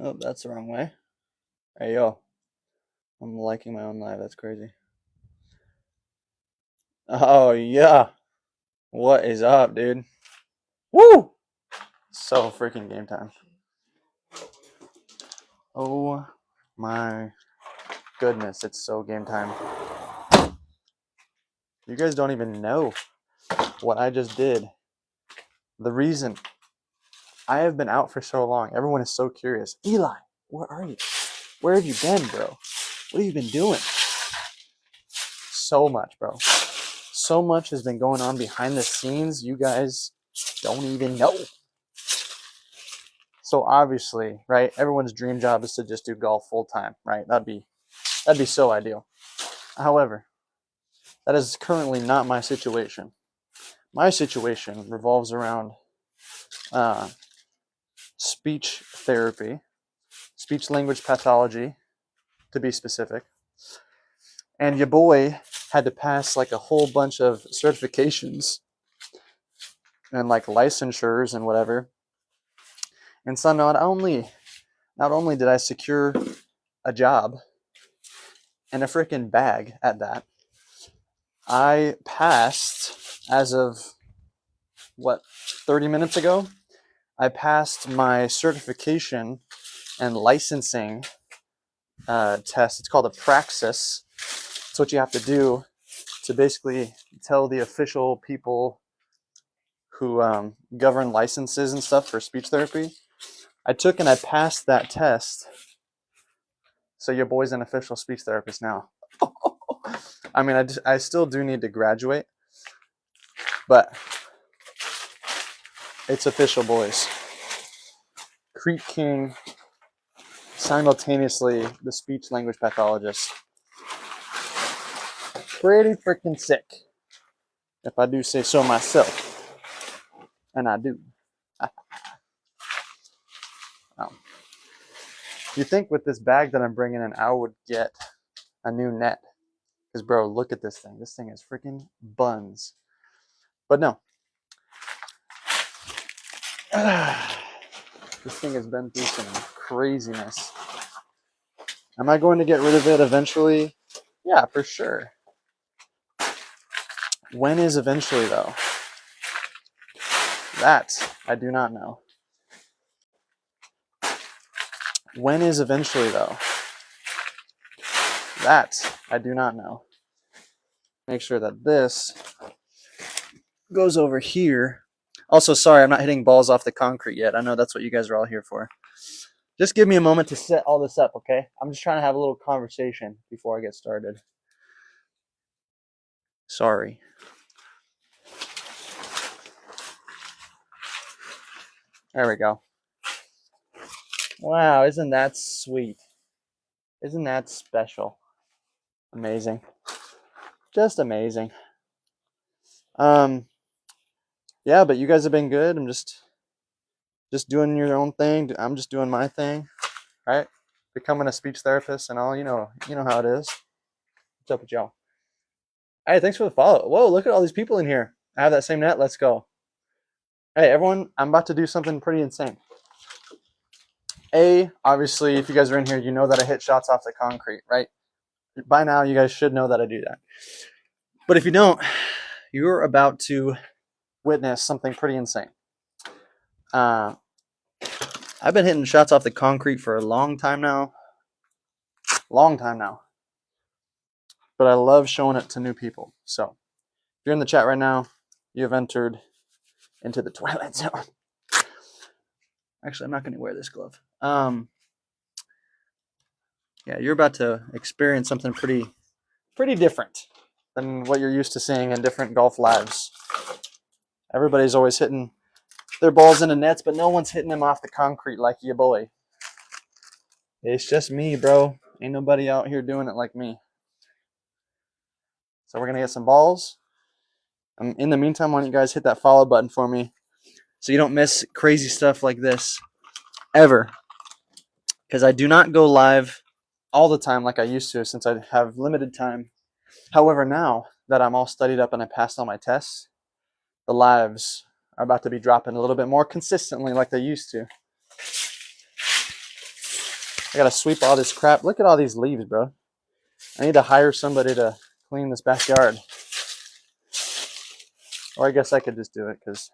Oh, that's the wrong way. Hey, yo. I'm liking my own live. That's crazy. Oh, yeah. What is up, dude? Woo! So freaking game time. Oh my goodness, it's so game time. You guys don't even know what I just did. The reason I have been out for so long, everyone is so curious. Eli, where are you? Where have you been, bro? What have you been doing? So much, bro. So much has been going on behind the scenes. You guys don't even know. So obviously, right, everyone's dream job is to just do golf full time, right? That'd be so ideal. However, that is currently not my situation. My situation revolves around uh, speech therapy, speech language pathology, to be specific. And your boy had to pass like a whole bunch of certifications and like licensures and whatever. And so not only did I secure a job and a freaking bag at that, I passed as of what, 30 minutes ago. I passed my certification and licensing test. It's called a praxis. It's what you have to do to basically tell the official people who govern licenses and stuff for speech therapy. I took and I passed that test. So your boy's an official speech therapist now. I mean, I still do need to graduate, but it's official, boys. Crete King, simultaneously the speech language pathologist. Pretty freaking sick, if I do say so myself. And I do. You think with this bag that I'm bringing in, I would get a new net. Because, bro, look at this thing. This thing is freaking buns. But no. This thing has been through some craziness. Am I going to get rid of it eventually? Yeah, for sure. When is eventually, though? That I do not know. When is eventually, though? That I do not know. Make sure that this goes over here. Also, sorry, I'm not hitting balls off the concrete yet. I know that's what you guys are all here for. Just give me a moment to set all this up, okay? I'm just trying to have a little conversation before I get started. Sorry. There we go. Wow, isn't that sweet? Isn't that special? Amazing. Just amazing. Yeah, but you guys have been good. I'm just doing your own thing. I'm just doing my thing, right? Becoming a speech therapist and all, you know how it is. What's up with y'all? Hey, thanks for the follow. Whoa, look at all these people in here. I have that same net. Let's go. Hey, everyone, I'm about to do something pretty insane. Obviously, if you guys are in here, you know that I hit shots off the concrete, right? By now, you guys should know that I do that. But if you don't, you're about to witness something pretty insane. I've been hitting shots off the concrete for a long time now. But I love showing it to new people. So if you're in the chat right now, you have entered into the Twilight Zone. Actually, I'm not going to wear this glove. Yeah, you're about to experience something pretty different than what you're used to seeing in different golf lives. Everybody's always hitting their balls into nets, but no one's hitting them off the concrete like your boy. It's just me, bro. Ain't nobody out here doing it like me. So we're going to get some balls. In the meantime, why don't you guys hit that follow button for me so you don't miss crazy stuff like this ever. Because I do not go live all the time like I used to since I have limited time. However, now that I'm all studied up and I passed all my tests, the lives are about to be dropping a little bit more consistently like they used to. I gotta sweep all this crap. Look at all these leaves, bro. I need to hire somebody to clean this backyard. Or I guess I could just do it because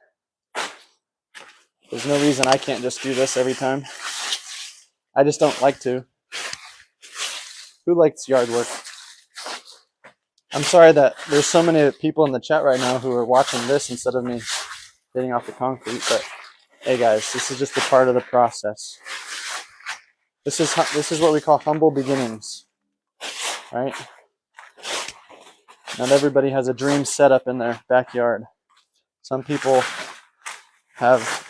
there's no reason I can't just do this every time. I just don't like to. Who likes yard work? I'm sorry that there's so many people in the chat right now who are watching this instead of me getting off the concrete, but hey guys, this is just a part of the process. This is what we call humble beginnings, right? Not everybody has a dream setup in their backyard. Some people have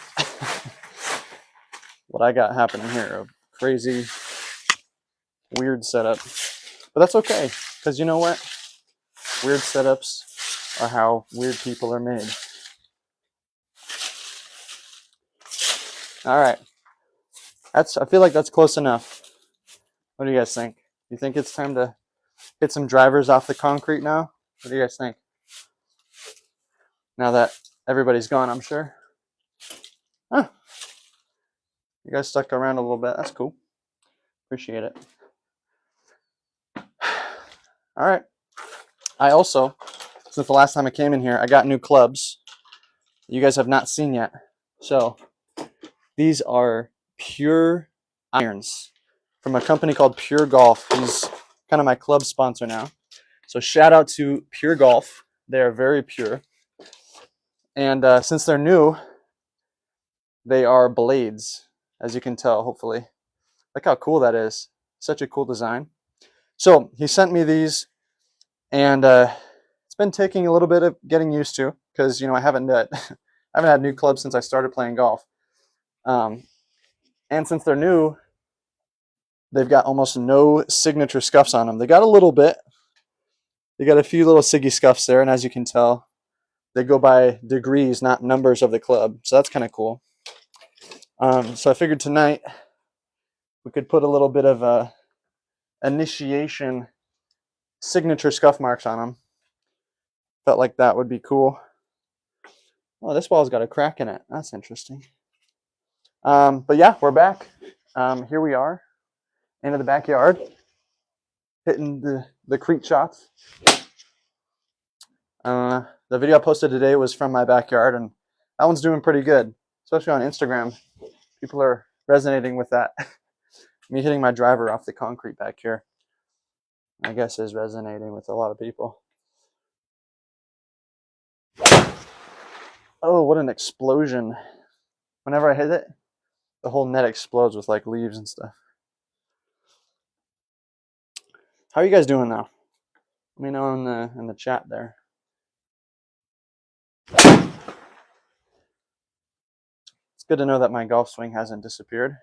what I got happening here, a crazy, weird setup. But that's okay, because you know what? Weird setups are how weird people are made. All right. I feel like that's close enough. What do you guys think? You think it's time to get some drivers off the concrete now? What do you guys think? Now that everybody's gone, I'm sure. Huh. You guys stuck around a little bit. That's cool. Appreciate it. All right. I also, since the last time I came in here, I got new clubs you guys have not seen yet. So these are Pure irons from a company called Pure Golf. He's kind of my club sponsor now. So shout out to Pure Golf. They are very pure. And since they're new, they are blades, as you can tell, hopefully. Look how cool that is. Such a cool design. So he sent me these, and it's been taking a little bit of getting used to because, you know, I haven't had new clubs since I started playing golf. And since they're new, they've got almost no signature scuffs on them. They got a little bit. They got a few little siggy scuffs there, and as you can tell, they go by degrees, not numbers of the club. So that's kind of cool. So I figured tonight we could put a little bit of a initiation signature scuff marks on them. Felt like that would be cool. Oh, this wall's got a crack in it. That's interesting. But yeah, we're back. Here we are, into the backyard, hitting the creek shots. The video I posted today was from my backyard, and that one's doing pretty good, especially on Instagram. People are resonating with that. Me hitting my driver off the concrete back here, I guess, is resonating with a lot of people. Oh, what an explosion. Whenever I hit it, the whole net explodes with like leaves and stuff. How are you guys doing now? Let me know in the chat there. It's good to know that my golf swing hasn't disappeared.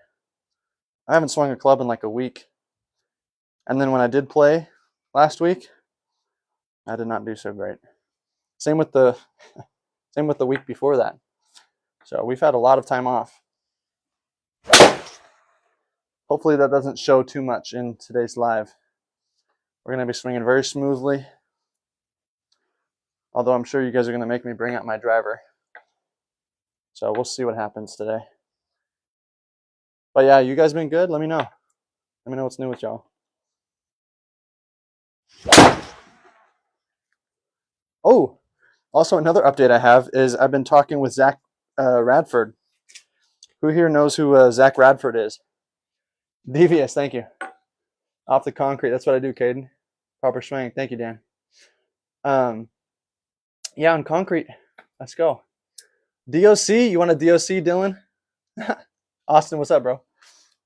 I haven't swung a club in like a week. And then when I did play last week, I did not do so great. Same with the week before that. So we've had a lot of time off. Hopefully that doesn't show too much in today's live. We're going to be swinging very smoothly. Although I'm sure you guys are going to make me bring out my driver. So we'll see what happens today. But yeah, you guys been good? Let me know. Let me know what's new with y'all. Oh, also another update I have is I've been talking with Zach Radford. Who here knows who Zach Radford is? Devious, thank you. Off the concrete, that's what I do, Caden. Proper swing, thank you, Dan. Yeah, on concrete, let's go. DOC, you want a DOC, Dylan? Austin, what's up, bro?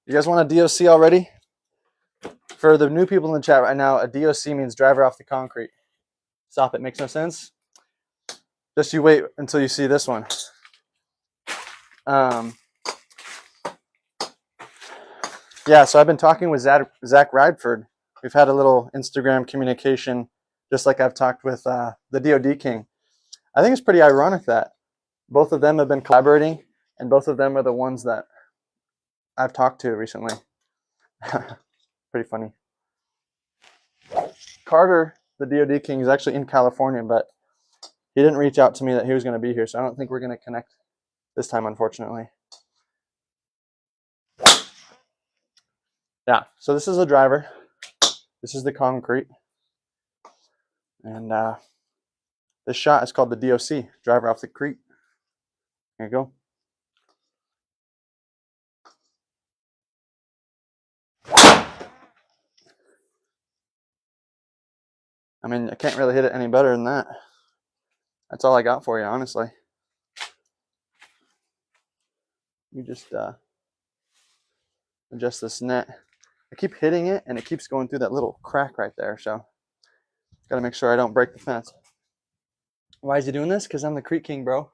You guys want a DOC already? For the new people in the chat right now, a DOC means driver off the concrete. Stop it, makes no sense. Just you wait until you see this one. Yeah, so I've been talking with Zach Radford. We've had a little Instagram communication, just like I've talked with the DOD King. I think it's pretty ironic that both of them have been collaborating, and both of them are the ones that I've talked to recently. Pretty funny. Carter, the DOD King, is actually in California, but he didn't reach out to me that he was going to be here, so I don't think we're going to connect this time, unfortunately. Yeah, so this is a driver. This is the concrete. And this shot is called the DOC, driver off the creek. There you go. I mean, I can't really hit it any better than that. That's all I got for you, honestly. You just adjust this net. I keep hitting it, and it keeps going through that little crack right there, so gotta make sure I don't break the fence. Why is he doing this? Because I'm the Creek King, bro.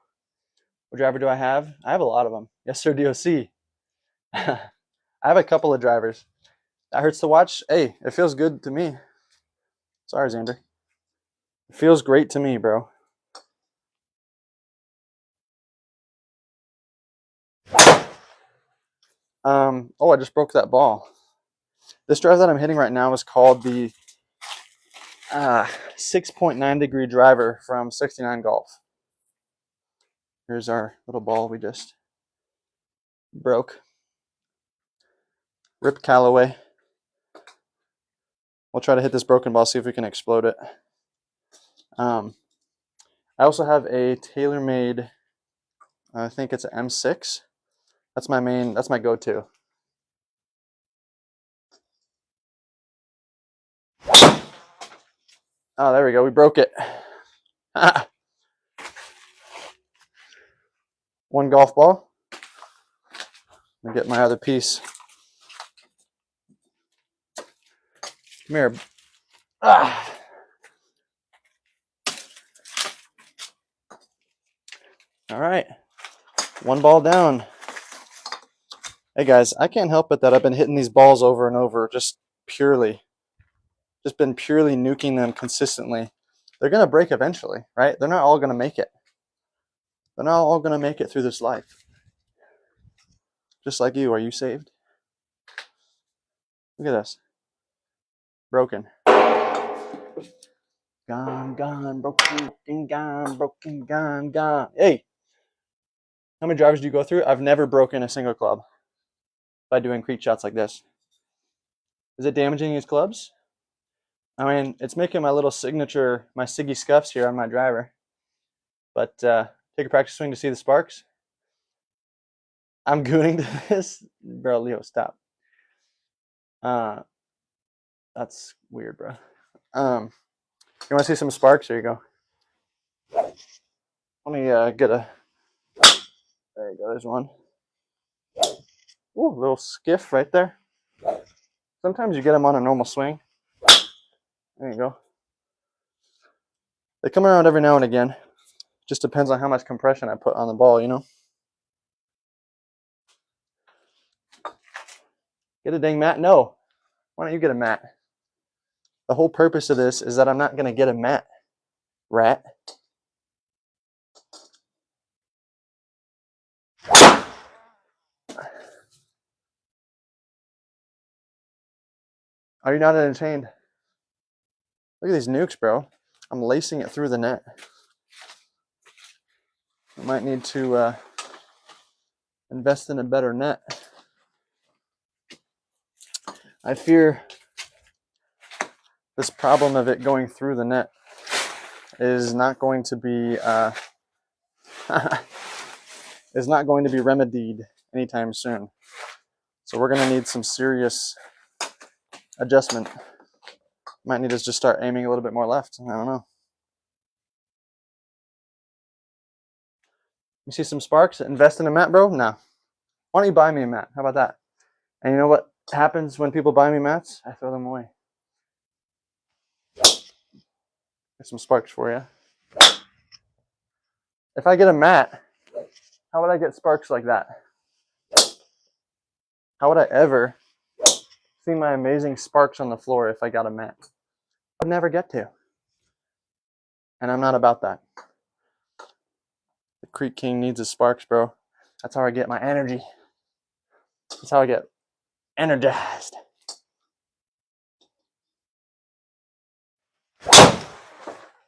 What driver do I have? I have a lot of them. Yes, sir, DOC. I have a couple of drivers. That hurts to watch. Hey, it feels good to me. Sorry, Xander. It feels great to me, bro. Oh, I just broke that ball. This drive that I'm hitting right now is called the 6.9 degree driver from 69 Golf. Here's our little ball we just broke. Rip Callaway. We'll try to hit this broken ball, see if we can explode it. I also have a TaylorMade, I think it's an M6. That's my go-to. Oh, there we go. We broke it. One golf ball. Let me get my other piece. Come here. Ah. All right. One ball down. Hey, guys, I can't help it that I've been hitting these balls over and over, just been purely nuking them consistently. They're going to break eventually, right? They're not all going to make it. They're not all going to make it through this life. Just like you. Are you saved? Look at this. Broken. Gone, gone, broken, gone, broken, gone, gone. Hey, how many drivers do you go through? I've never broken a single club by doing creek shots like this. Is it damaging these clubs? I mean, it's making my little signature, my Siggy scuffs here on my driver. But take a practice swing to see the sparks. I'm gooning to this. Bro, Leo, stop. That's weird, bro. You want to see some sparks? Here you go. Let me get a... There you go, there's one. Ooh, little skiff right there. Sometimes you get them on a normal swing. There you go. They come around every now and again. Just depends on how much compression I put on the ball, you know? Get a dang mat? No. Why don't you get a mat? The whole purpose of this is that I'm not going to get a mat, rat. Are you not entertained? Look at these nukes, bro. I'm lacing it through the net. I might need to invest in a better net. I fear this problem of it going through the net is not going to be remedied anytime soon. So we're going to need some serious adjustment. Might need to just start aiming a little bit more left. I don't know. You see some sparks? Invest in a mat, bro? No. Why don't you buy me a mat? How about that? And you know what happens when people buy me mats? I throw them away. Get some sparks for you. If I get a mat, how would I get sparks like that? How would I ever see my amazing sparks on the floor if I got a mat? I'd never get to. And I'm not about that. The Creek King needs his sparks, bro. That's how I get my energy. That's how I get energized.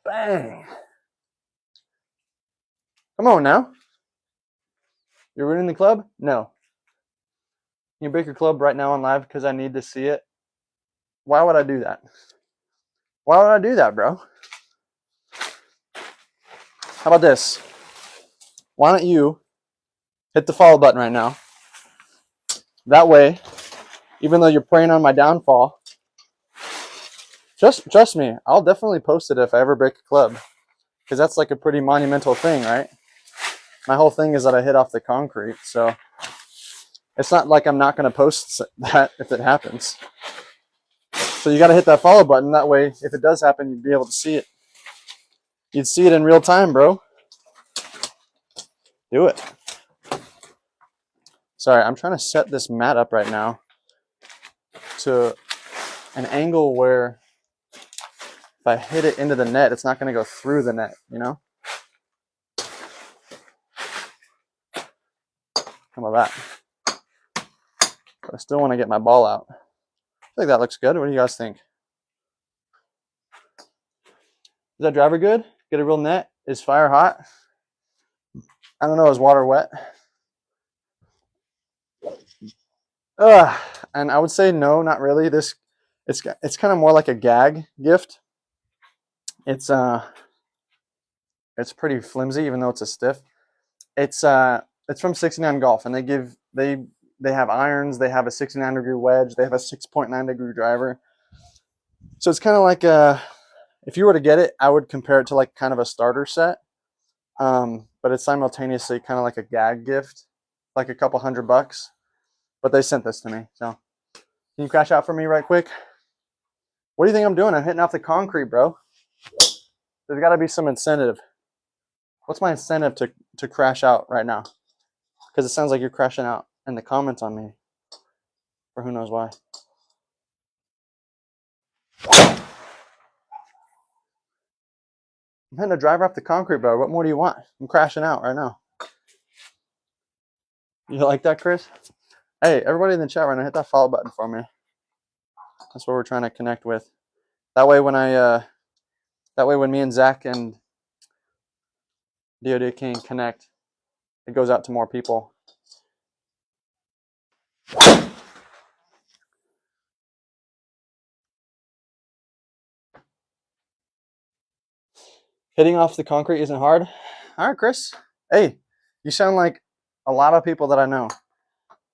Bang. Come on now. You're winning the club? No. you break your club right now on live because I need to see it? Why would I do that? Why would I do that, bro? How about this? Why don't you hit the follow button right now? That way, even though you're preying on my downfall, just trust me, I'll definitely post it if I ever break a club. Because that's like a pretty monumental thing, right? My whole thing is that I hit off the concrete, so it's not like I'm not going to post that if it happens. So you got to hit that follow button. That way, if it does happen, you'd be able to see it. You'd see it in real time, bro. Do it. Sorry, I'm trying to set this mat up right now to an angle where if I hit it into the net, it's not going to go through the net, you know? How about that? But I still want to get my ball out. I think that looks good. What do you guys think? Is that driver good? Get a real net? Is fire hot? I don't know. Is water wet? And I would say no, not really. It's kind of more like a gag gift. It's pretty flimsy, even though it's a stiff. It's from 69 Golf, and they have irons. They have a 69-degree wedge. They have a 6.9-degree driver. So it's kind of like if you were to get it, I would compare it to like kind of a starter set. But it's simultaneously kind of like a gag gift, like a couple $100. But they sent this to me, so can you crash out for me right quick? What do you think I'm doing? I'm hitting off the concrete, bro. There's got to be some incentive. What's my incentive to crash out right now? Because it sounds like you're crashing out in the comments on me, for who knows why. I'm hitting a driver off the concrete, bro. What more do you want? I'm crashing out right now. You like that, Chris? Hey, everybody in the chat right now, hit that follow button for me. That's what we're trying to connect with. That way, when me and Zach and DOD King connect, it goes out to more people. Hitting off the concrete isn't hard. All right, Chris. Hey, you sound like a lot of people that I know.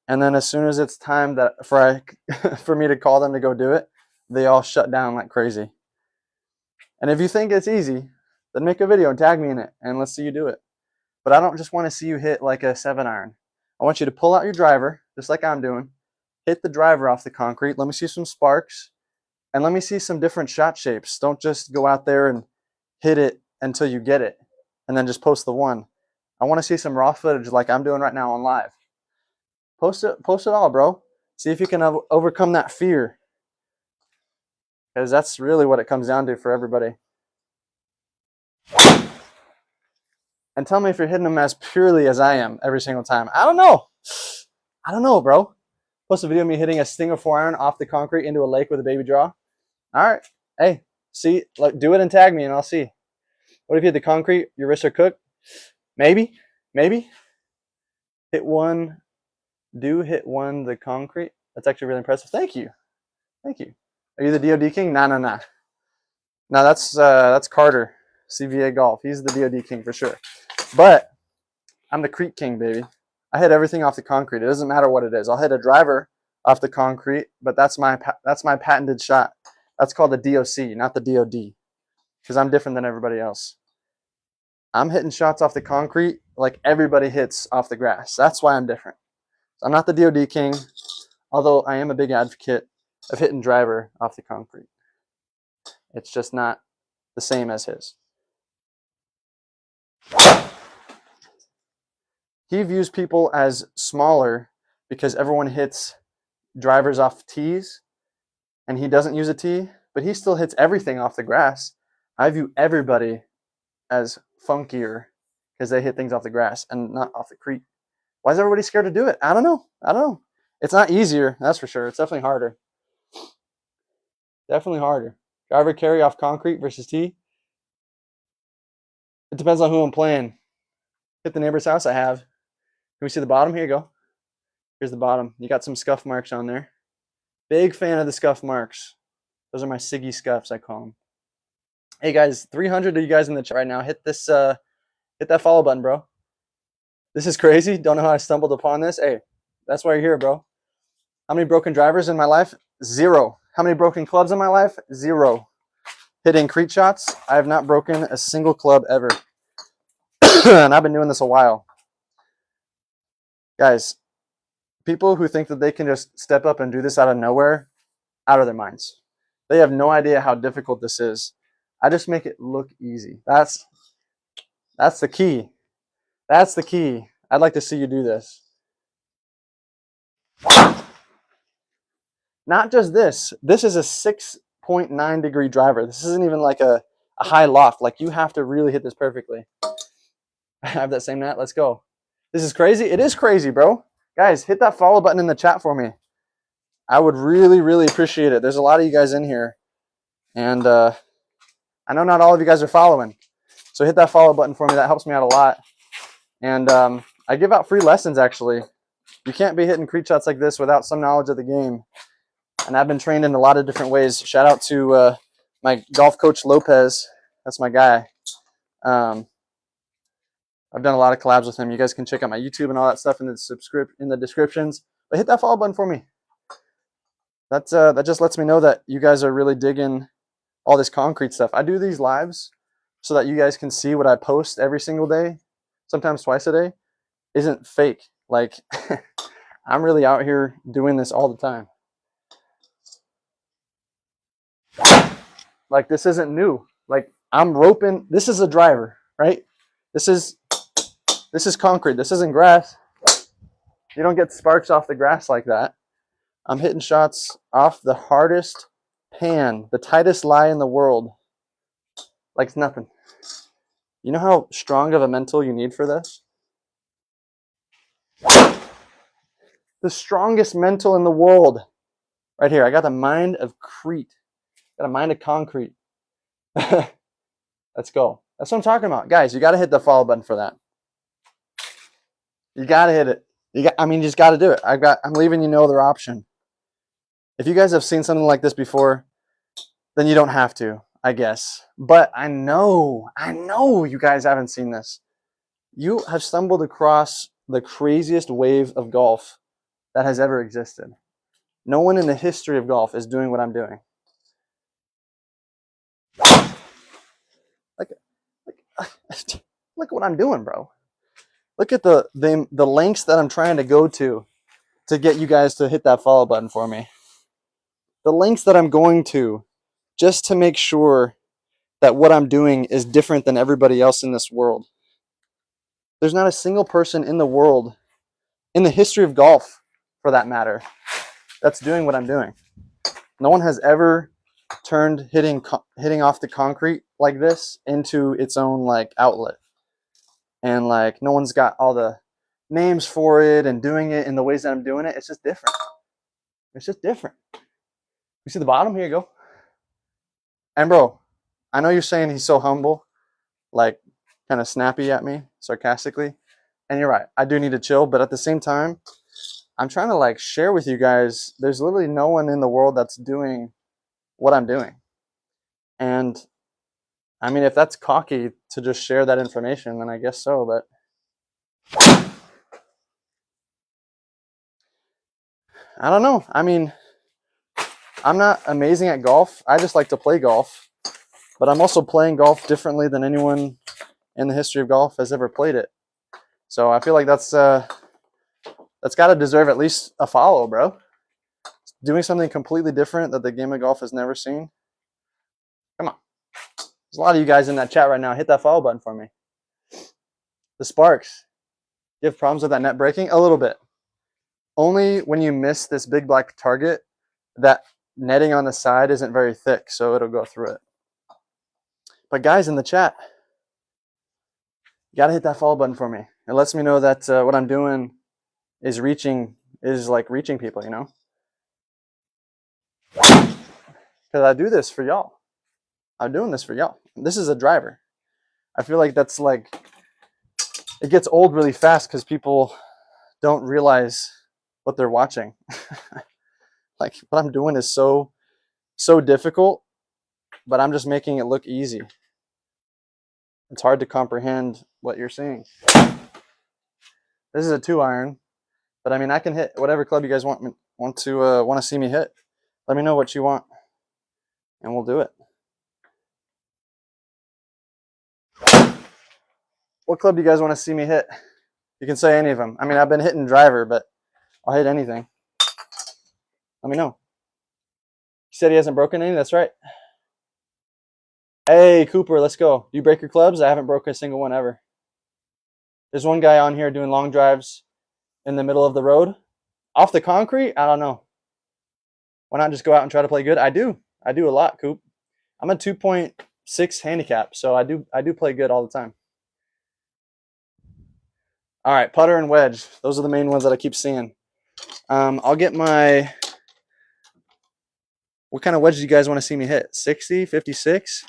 And then as soon as it's time for me to call them to go do it, they all shut down like crazy. And if you think it's easy, then make a video and tag me in it, and let's see you do it. But I don't just want to see you hit like a 7-iron. I want you to pull out your driver, just like I'm doing. Hit the driver off the concrete. Let me see some sparks. And let me see some different shot shapes. Don't just go out there and hit it until you get it, and then just post the one. I want to see some raw footage like I'm doing right now on live. Post it all, bro. See if you can overcome that fear. Because that's really what it comes down to for everybody. And tell me if you're hitting them as purely as I am every single time. I don't know, bro. Post a video of me hitting a stinger 4-iron off the concrete into a lake with a baby draw. All right. Hey, see, like, do it and tag me and I'll see. What if you hit the concrete, your wrists are cooked? Maybe. Hit one the concrete. That's actually really impressive. Thank you. Are you the DOD King? Nah. No, that's Carter, CVA Golf. He's the DOD King for sure. But I'm the Creek King, baby. I hit everything off the concrete. It doesn't matter what it is. I'll hit a driver off the concrete, but that's my patented shot. That's called the DOC, not the DOD, because I'm different than everybody else. I'm hitting shots off the concrete like everybody hits off the grass. That's why I'm different. I'm not the DOD King, although I am a big advocate of hitting driver off the concrete. It's just not the same as his. He views people as smaller because everyone hits drivers off tees, and he doesn't use a tee, but he still hits everything off the grass. I view everybody as funkier because they hit things off the grass and not off the creek. Why is everybody scared to do it? I don't know. It's not easier, that's for sure. It's definitely harder. Driver carry off concrete versus tee. It depends on who I'm playing. Hit the neighbor's house I have. Can we see the bottom? Here you go. Here's the bottom. You got some scuff marks on there. Big fan of the scuff marks. Those are my Siggy scuffs, I call them. Hey guys, 300 of you guys in the chat right now. Hit this, hit that follow button, bro. This is crazy. Don't know how I stumbled upon this. Hey, that's why you're here, bro. How many broken drivers in my life? 0. How many broken clubs in my life? 0. Hitting Crete shots. I have not broken a single club ever. And I've been doing this a while. Guys, people who think that they can just step up and do this out of nowhere, out of their minds. They have no idea how difficult this is. I just make it look easy. That's the key. That's the key. I'd like to see you do this. Not just this. This is a 6.9 degree driver. This isn't even like a high loft. Like, you have to really hit this perfectly. I have that same net. Let's go. This is crazy. It is crazy, bro. Guys, hit that follow button in the chat for me. I would really, really appreciate it. There's a lot of you guys in here. And I know not all of you guys are following. So hit that follow button for me. That helps me out a lot. And I give out free lessons, actually. You can't be hitting Crete shots like this without some knowledge of the game. And I've been trained in a lot of different ways. Shout out to my golf coach, Lopez. That's my guy. I've done a lot of collabs with him. You guys can check out my YouTube and all that stuff in the descriptions. But hit that follow button for me. That just lets me know that you guys are really digging all this concrete stuff. I do these lives so that you guys can see what I post every single day, sometimes twice a day, isn't fake. Like, I'm really out here doing this all the time. Like, this isn't new. Like, I'm roping. This is a driver, right? This is concrete. This isn't grass. You don't get sparks off the grass like that. I'm hitting shots off the hardest pan, the tightest lie in the world. Like it's nothing. You know how strong of a mental you need for this? The strongest mental in the world. Right here. I got the mind of Crete. Got a mind of concrete. Let's go. That's what I'm talking about. Guys, you got to hit the follow button for that. You got to hit it. You just got to do it. I'm leaving you no other option. If you guys have seen something like this before, then you don't have to, I guess. But I know you guys haven't seen this. You have stumbled across the craziest wave of golf that has ever existed. No one in the history of golf is doing what I'm doing. Look what I'm doing, bro. Look at the lengths that I'm trying to go to get you guys to hit that follow button for me. The lengths that I'm going to just to make sure that what I'm doing is different than everybody else in this world. There's not a single person in the world, in the history of golf for that matter, that's doing what I'm doing. No one has ever turned hitting off the concrete like this into its own like outlet. And like no one's got all the names for it and doing it in the ways that I'm doing it. It's just different. It's just different. You see the bottom? Here you go. And bro, I know you're saying he's so humble, like kind of snappy at me, sarcastically. And you're right. I do need to chill. But at the same time, I'm trying to like share with you guys, there's literally no one in the world that's doing what I'm doing. And I mean, if that's cocky to just share that information, then I guess so. But I don't know. I mean, I'm not amazing at golf. I just like to play golf. But I'm also playing golf differently than anyone in the history of golf has ever played it. So I feel like that's got to deserve at least a follow, bro. Doing something completely different that the game of golf has never seen. Come on. There's a lot of you guys in that chat right now. Hit that follow button for me. The sparks. You have problems with that net breaking? A little bit. Only when you miss this big black target, that netting on the side isn't very thick, so it'll go through it. But guys in the chat, you got to hit that follow button for me. It lets me know that what I'm doing is reaching people, you know? Because I do this for y'all. I'm doing this for y'all. This is a driver. I feel like that's like, it gets old really fast because people don't realize what they're watching. Like what I'm doing is so difficult, but I'm just making it look easy. It's hard to comprehend what you're seeing. This is a 2-iron, but I mean I can hit whatever club you guys want to see me hit. Let me know what you want, and we'll do it. What club do you guys want to see me hit? You can say any of them. I mean, I've been hitting driver, but I'll hit anything. Let me know. He said he hasn't broken any. That's right. Hey, Cooper, let's go. Do you break your clubs? I haven't broken a single one ever. There's one guy on here doing long drives in the middle of the road. Off the concrete? I don't know. Why not just go out and try to play good? I do a lot, Coop. I'm a 2.6 handicap, so I do play good all the time. All right, putter and wedge. Those are the main ones that I keep seeing. I'll get my... What kind of wedge do you guys want to see me hit? 60, 56?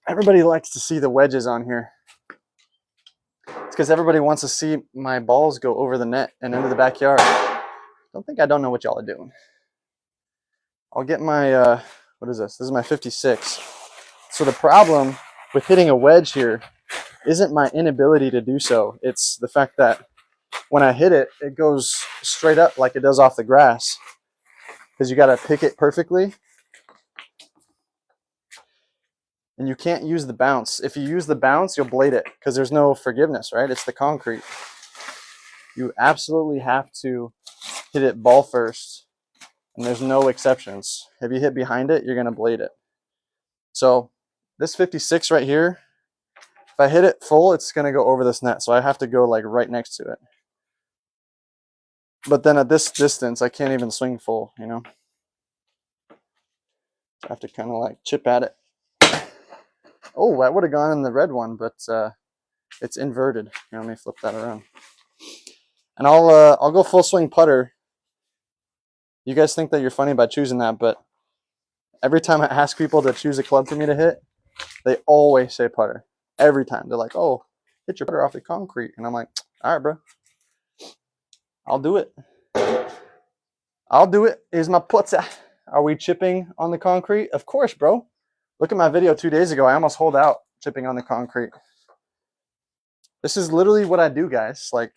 Everybody likes to see the wedges on here. It's because everybody wants to see my balls go over the net and into the backyard. I don't know what y'all are doing. I'll get my, what is this? This is my 56. So the problem with hitting a wedge here isn't my inability to do so. It's the fact that when I hit it, it goes straight up like it does off the grass. Because you got to pick it perfectly. And you can't use the bounce. If you use the bounce, you'll blade it because there's no forgiveness, right? It's the concrete. You absolutely have to hit it ball first, and there's no exceptions. If you hit behind it, you're going to blade it. So this 56 right here, if I hit it full, it's going to go over this net. So I have to go like right next to it. But then at this distance, I can't even swing full, you know? So I have to kind of like chip at it. Oh, that would have gone in the red one, but it's inverted. Here, let me flip that around. And I'll go full swing putter. You guys think that you're funny by choosing that, but every time I ask people to choose a club for me to hit, they always say putter. Every time. They're like, oh, hit your putter off the concrete. And I'm like, all right, bro. I'll do it. I'll do it. Here's my putter. Are we chipping on the concrete? Of course, bro. Look at my video 2 days ago. I almost holed out chipping on the concrete. This is literally what I do, guys. Like,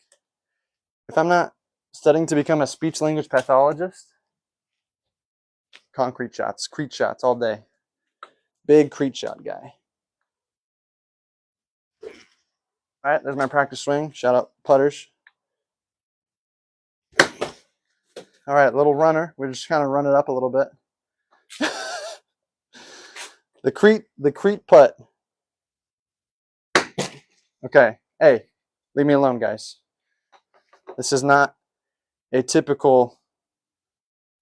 if I'm not studying to become a speech language pathologist, concrete shots, crete shots all day. Big crete shot guy. All right, there's my practice swing. Shout out putters. All right, little runner. We just kind of run it up a little bit. The crete putt. Okay, hey, leave me alone, guys. This is not a typical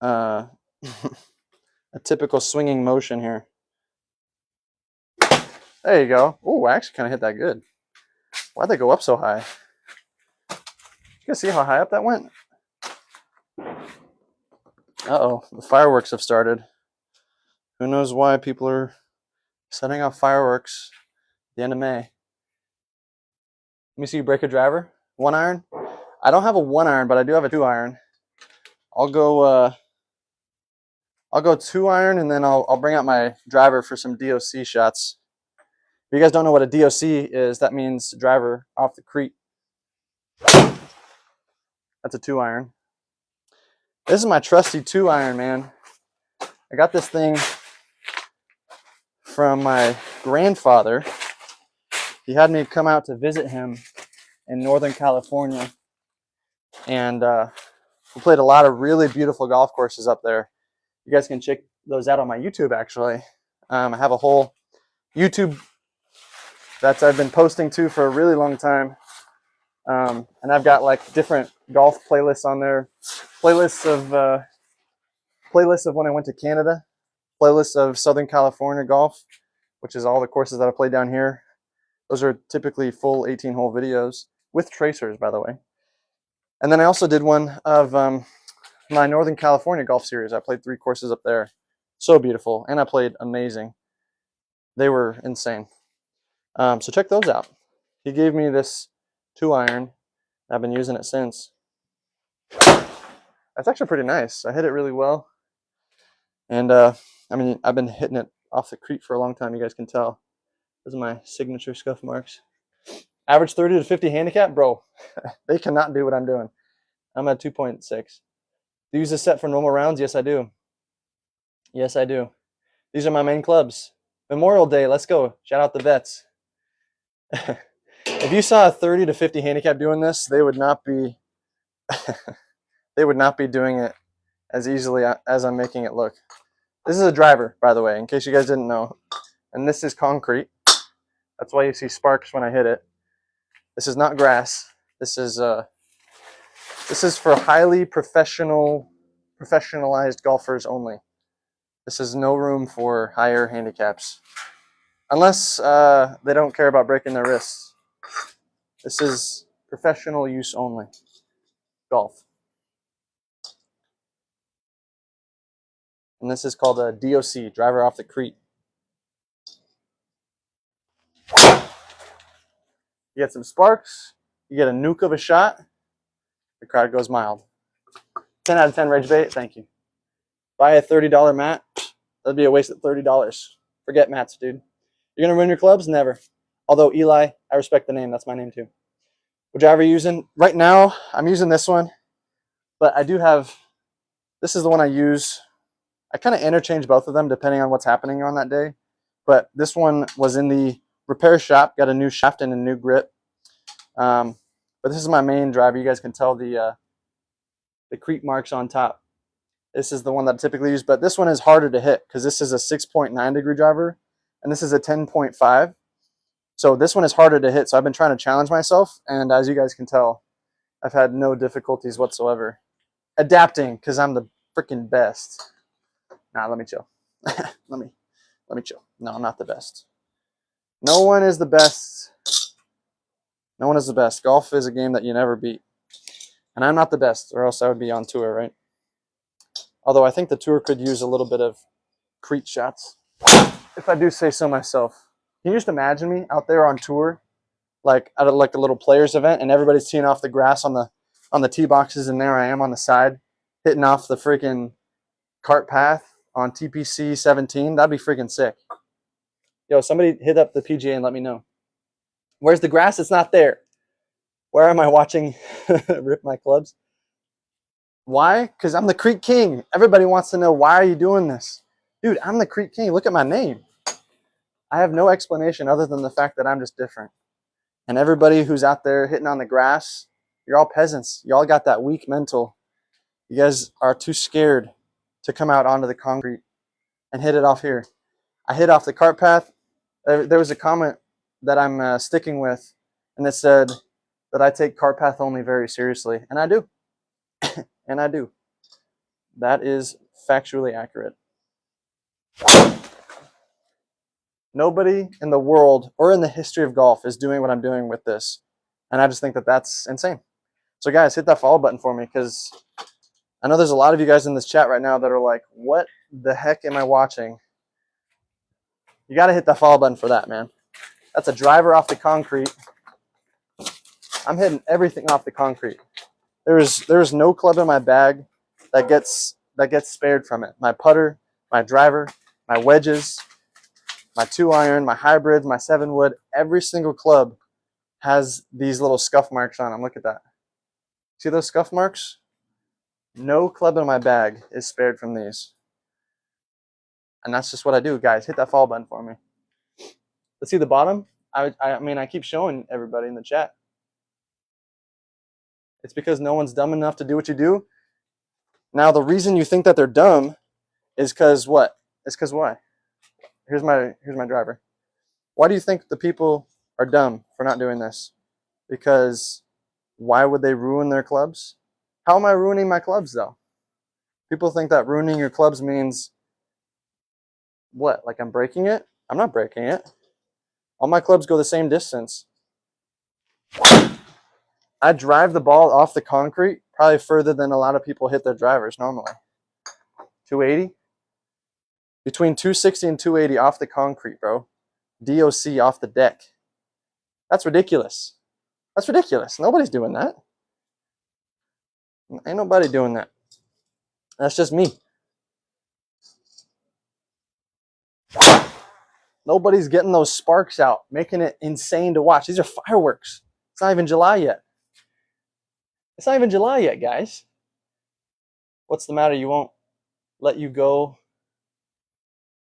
a typical swinging motion here. There you go. Oh, I actually kind of hit that good. Why'd they go up so high? You guys see how high up that went? Uh-oh, the fireworks have started. Who knows why people are setting off fireworks at the end of May. Let me see you break a driver. 1-iron? I don't have a 1-iron, but I do have a 2-iron. I'll go 2-iron, and then I'll bring out my driver for some DOC shots. If you guys don't know what a DOC is, that means driver off the crete. That's a 2-iron. This is my trusty 2-iron, man. I got this thing from my grandfather. He had me come out to visit him in Northern California. And we played a lot of really beautiful golf courses up there. You guys can check those out on my YouTube, actually. I have a whole YouTube that I've been posting to for a really long time. And I've got like different golf playlists on there. Playlists of when I went to Canada. Playlists of Southern California golf, which is all the courses that I played down here. Those are typically full 18-hole videos with tracers, by the way. And then I also did one of my Northern California golf series. I played 3 courses up there. So beautiful. And I played amazing. They were insane. So check those out. He gave me this 2-iron. I've been using it since. That's actually pretty nice. I hit it really well. And I mean, I've been hitting it off the creek for a long time. You guys can tell. Those are my signature scuff marks. Average 30 to 50 handicap, bro. They cannot do what I'm doing. I'm at 2.6. Do you use this set for normal rounds? Yes, I do. Yes, I do. These are my main clubs. Memorial Day, let's go. Shout out the vets. If you saw a 30 to 50 handicap doing this, they would not be they would not be doing it as easily as I'm making it look. This is a driver, by the way, in case you guys didn't know. And this is concrete. That's why you see sparks when I hit it. This is not grass. This is for highly professionalized golfers only. This is no room for higher handicaps. Unless they don't care about breaking their wrists. This is professional use only. Golf. And this is called a DOC, driver off the creek. You get some sparks, you get a nuke of a shot, the crowd goes mild. 10 out of 10 rage bait, thank you. Buy a $30 mat, that'd be a waste of $30. Forget mats, dude. You're gonna ruin your clubs? Never. Although Eli, I respect the name, that's my name too. What driver are you using? Right now, I'm using this one, but I do have, this is the one I use. I kind of interchange both of them depending on what's happening on that day. But this one was in the repair shop, got a new shaft and a new grip. But this is my main driver. You guys can tell the creep marks on top. This is the one that I typically use, but this one is harder to hit because this is a 6.9 degree driver and this is a 10.5. So this one is harder to hit. So I've been trying to challenge myself, and as you guys can tell, I've had no difficulties whatsoever adapting because I'm the freaking best. Nah, let me chill. let me chill. No, I'm not the best. No one is the best. No one is the best. Golf is a game that you never beat. And I'm not the best, or else I would be on tour, right? Although I think the tour could use a little bit of creep shots, if I do say so myself. Can you just imagine me out there on tour, like at a little players event, and everybody's teeing off the grass on the tee boxes, and there I am on the side, hitting off the freaking cart path on TPC 17. That'd be freaking sick. Yo, somebody hit up the PGA and let me know. Where's the grass? It's not there. Where am I watching rip my clubs? Why? Because I'm the Creek King. Everybody wants to know, why are you doing this? Dude, I'm the Creek King. Look at my name. I have no explanation other than the fact that I'm just different. And everybody who's out there hitting on the grass, you're all peasants. You all got that weak mental. You guys are too scared to come out onto the concrete and hit it off here. I hit off the cart path. There was a comment that I'm sticking with, and it said that I take cart path only very seriously, and I do. And I do. That is factually accurate. Nobody in the world or in the history of golf is doing what I'm doing with this, and I just think that that's insane. So guys, hit that follow button for me, because I know there's a lot of you guys in this chat right now that are like, what the heck am I watching? You got to hit that follow button for that, man. That's a driver off the concrete. I'm hitting everything off the concrete. There is no club in my bag that gets spared from it. My putter, my driver, my wedges, my 2-iron, my hybrids, my 7-wood, every single club has these little scuff marks on them. Look at that. See those scuff marks? No club in my bag is spared from these. And that's just what I do, guys. Hit that follow button for me. Let's see the bottom. I mean, I keep showing everybody in the chat. It's because no one's dumb enough to do what you do. Now, the reason you think that they're dumb is because what? It's because why? Here's my driver. Why do you think the people are dumb for not doing this? Because why would they ruin their clubs? How am I ruining my clubs, though? People think that ruining your clubs means what? Like I'm breaking it? I'm not breaking it. All my clubs go the same distance. I drive the ball off the concrete probably further than a lot of people hit their drivers normally. 280? Between 260 and 280 off the concrete, bro. DOC off the deck. That's ridiculous. That's ridiculous. Nobody's doing that. Ain't nobody doing that. That's just me. Nobody's getting those sparks out, making it insane to watch. These are fireworks. It's not even July yet. It's not even July yet, guys. What's the matter? You won't let you go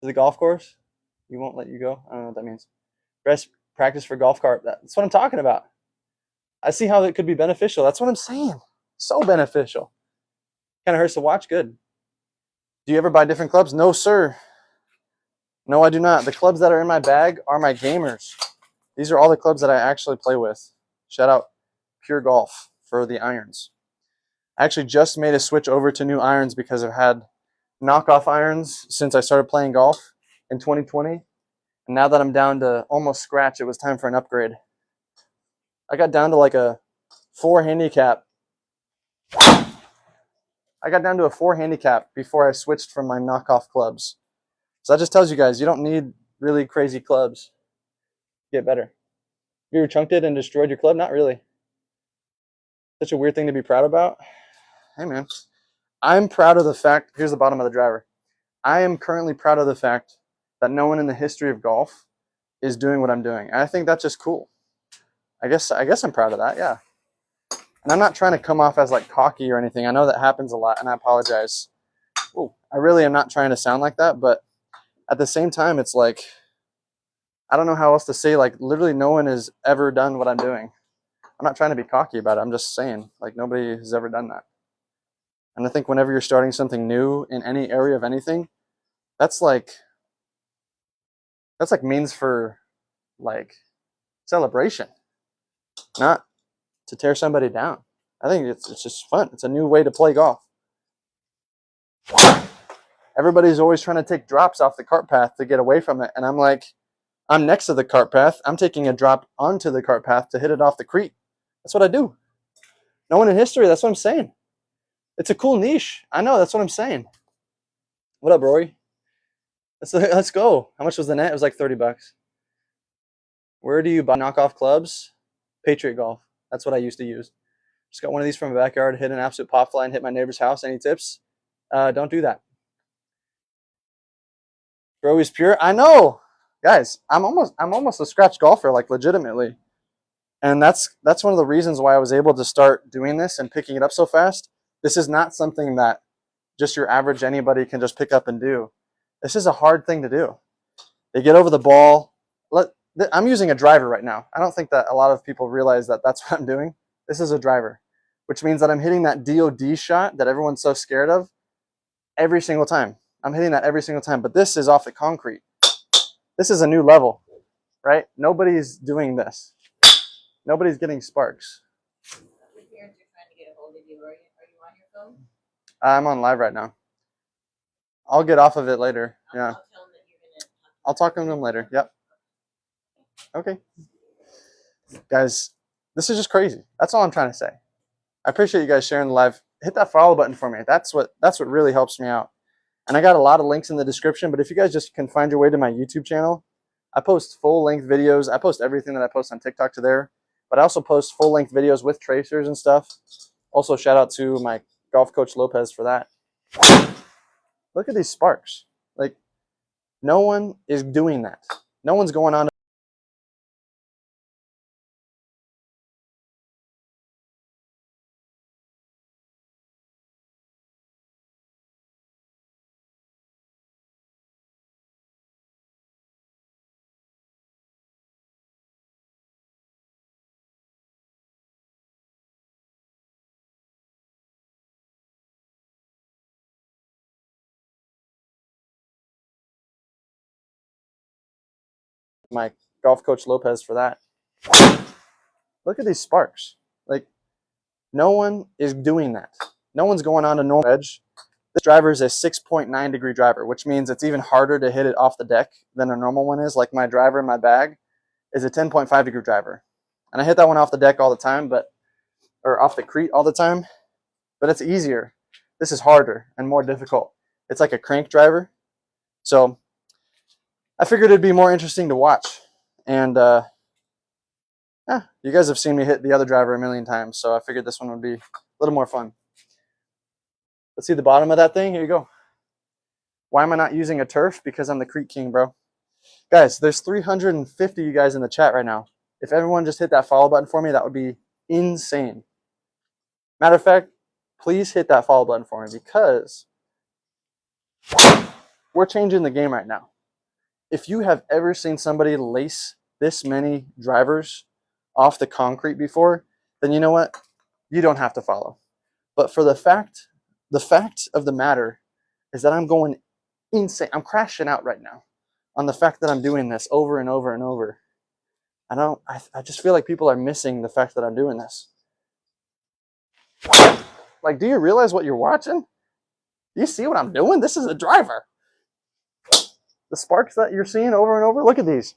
to the golf course? You won't let you go? I don't know what that means. Rest practice for golf cart. That's what I'm talking about. I see how it could be beneficial. That's what I'm saying. So beneficial. Kind of hurts to watch. Good. Do you ever buy different clubs? No, sir. No, I do not. The clubs that are in my bag are my gamers. These are all the clubs that I actually play with. Shout out Pure Golf for the irons. I actually just made a switch over to new irons because I've had knockoff irons since I started playing golf in 2020. And now that I'm down to almost scratch, it was time for an upgrade. I got down to like a 4 handicap. I got down to a 4 handicap before I switched from my knockoff clubs. So that just tells you guys, you don't need really crazy clubs to get better. You ever chunked it and destroyed your club? Not really. Such a weird thing to be proud about. Hey, man. I'm proud of the fact, here's the bottom of the driver. I am currently proud of the fact that no one in the history of golf is doing what I'm doing. And I think that's just cool. I guess I'm proud of that, yeah. And I'm not trying to come off as like cocky or anything. I know that happens a lot, and I apologize. Ooh, I really am not trying to sound like that, but at the same time, it's like, I don't know how else to say, like, literally no one has ever done what I'm doing. I'm not trying to be cocky about it. I'm just saying, like, nobody has ever done that. And I think whenever you're starting something new in any area of anything, that's like means for, like, celebration, not to tear somebody down. I think it's just fun. It's a new way to play golf. Everybody's always trying to take drops off the cart path to get away from it. And I'm like, I'm next to the cart path. I'm taking a drop onto the cart path to hit it off the creek. That's what I do. No one in history. That's what I'm saying. It's a cool niche. I know. That's what I'm saying. What up, Rory? Let's go. How much was the net? It was like $30. Where do you buy knockoff clubs? Patriot Golf. That's what I used to use. Just got one of these from my backyard, hit an absolute pop fly and hit my neighbor's house. Any tips? Don't do that. Bro is pure. I know. Guys, I'm almost a scratch golfer, like legitimately. And that's one of the reasons why I was able to start doing this and picking it up so fast. This is not something that just your average anybody can just pick up and do. This is a hard thing to do. They get over the ball. I'm using a driver right now. I don't think that a lot of people realize that that's what I'm doing. This is a driver, which means that I'm hitting that DOD shot that everyone's so scared of every single time. I'm hitting that every single time, but this is off the concrete. This is a new level, right? Nobody's doing this. Nobody's getting sparks. Your parents are trying to get a hold of you. Are you on your phone? I'm on live right now. I'll get off of it later. Yeah. I'll tell them that you're gonna. I'll talk to them later. Yep. Okay. Guys, this is just crazy. That's all I'm trying to say. I appreciate you guys sharing the live. Hit that follow button for me. That's what really helps me out. And I got a lot of links in the description, but if you guys just can find your way to my YouTube channel, I post full-length videos. I post everything that I post on TikTok to there, but I also post full-length videos with tracers and stuff. Also, shout out to my golf coach Lopez for that. Look at these sparks. Like, no one is doing that. No one's going on my golf coach Lopez for that. Look at these sparks. Like, no one is doing that. No one's going on a normal edge. This driver is a 6.9 degree driver, which means it's even harder to hit it off the deck than a normal one is. Like my driver in my bag is a 10.5 degree driver. And I hit that one off the deck all the time, or off the cleat all the time, but it's easier. This is harder and more difficult. It's like a crank driver. So I figured it'd be more interesting to watch. And yeah, you guys have seen me hit the other driver a million times, so I figured this one would be a little more fun. Let's see the bottom of that thing. Here you go. Why am I not using a turf? Because I'm the Creek King, bro. Guys, there's 350 of you guys in the chat right now. If everyone just hit that follow button for me, that would be insane. Matter of fact, please hit that follow button for me because we're changing the game right now. If you have ever seen somebody lace this many drivers off the concrete before, then you know what? You don't have to follow. But for the fact of the matter is that I'm going insane. I'm crashing out right now on the fact that I'm doing this over and over and over. I just feel like people are missing the fact that I'm doing this. Like, do you realize what you're watching? Do you see what I'm doing? This is a driver. The sparks that you're seeing over and over, look at these.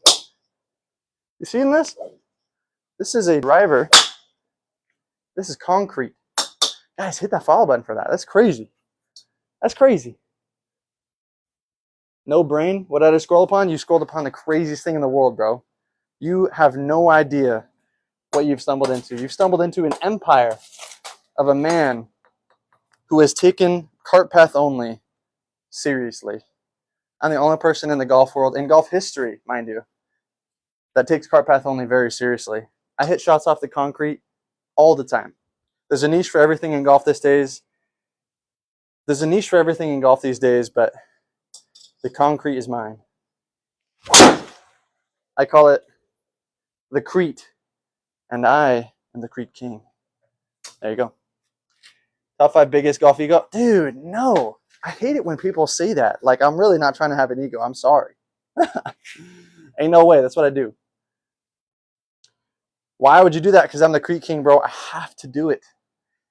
You seeing this? This is a driver. This is concrete. Guys, hit that follow button for that. That's crazy. That's crazy. No brain. What did I scroll upon? You scrolled upon the craziest thing in the world, bro. You have no idea what you've stumbled into. You've stumbled into an empire of a man who has taken cart path only seriously. I'm the only person in the golf world, in golf history, mind you, that takes cart path only very seriously. I hit shots off the concrete all the time. There's a niche for everything in golf these days. There's a niche for everything in golf these days, but the concrete is mine. I call it the Crete, and I am the Crete King. There you go. Top 5 biggest golf ego? Dude, no. I hate it when people say that. Like, I'm really not trying to have an ego. I'm sorry. Ain't no way. That's what I do. Why would you do that? Because I'm the Crete King, bro. I have to do it.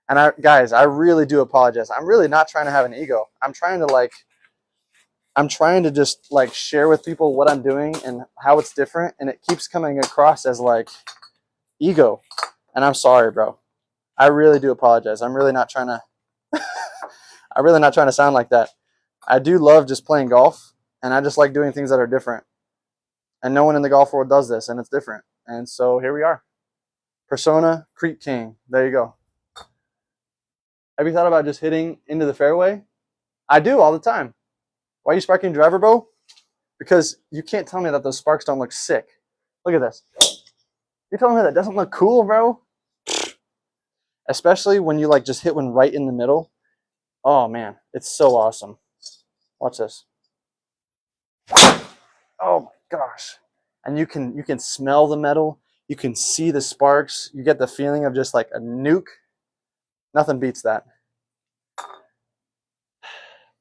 And guys, I really do apologize. I'm really not trying to have an ego. I'm trying to just like share with people what I'm doing and how it's different. And it keeps coming across as like ego. And I'm sorry, bro. I really do apologize. I'm really not trying to sound like that. I do love just playing golf, and I just like doing things that are different. And no one in the golf world does this, and it's different. And so here we are. Persona Crete King. There you go. Have you thought about just hitting into the fairway? I do all the time. Why are you sparking driver, bro? Because you can't tell me that those sparks don't look sick. Look at this. You're telling me that doesn't look cool, bro? Especially when you like just hit one right in the middle. Oh man, it's so awesome. Watch this. Oh my gosh. And you can smell the metal. You can see the sparks. You get the feeling of just like a nuke. Nothing beats that.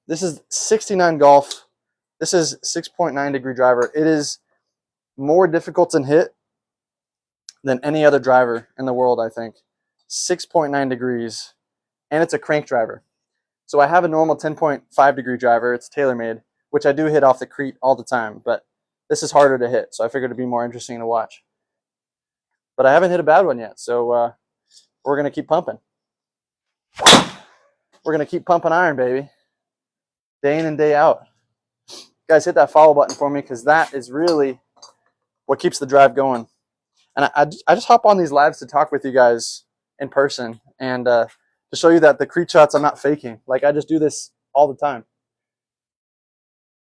This is 69 golf. This is 6.9 degree driver. It is more difficult to hit than any other driver in the world, I think. 6.9 degrees. And it's a crank driver. So I have a normal 10.5 degree driver. It's TaylorMade, which I do hit off the Crete all the time. But this is harder to hit. So I figured it'd be more interesting to watch. But I haven't hit a bad one yet. So we're going to keep pumping. We're going to keep pumping iron, baby. Day in and day out. Guys, hit that follow button for me because that is really what keeps the drive going. And I just hop on these lives to talk with you guys in person and to show you that the Crete shots I'm not faking. Like, I just do this all the time.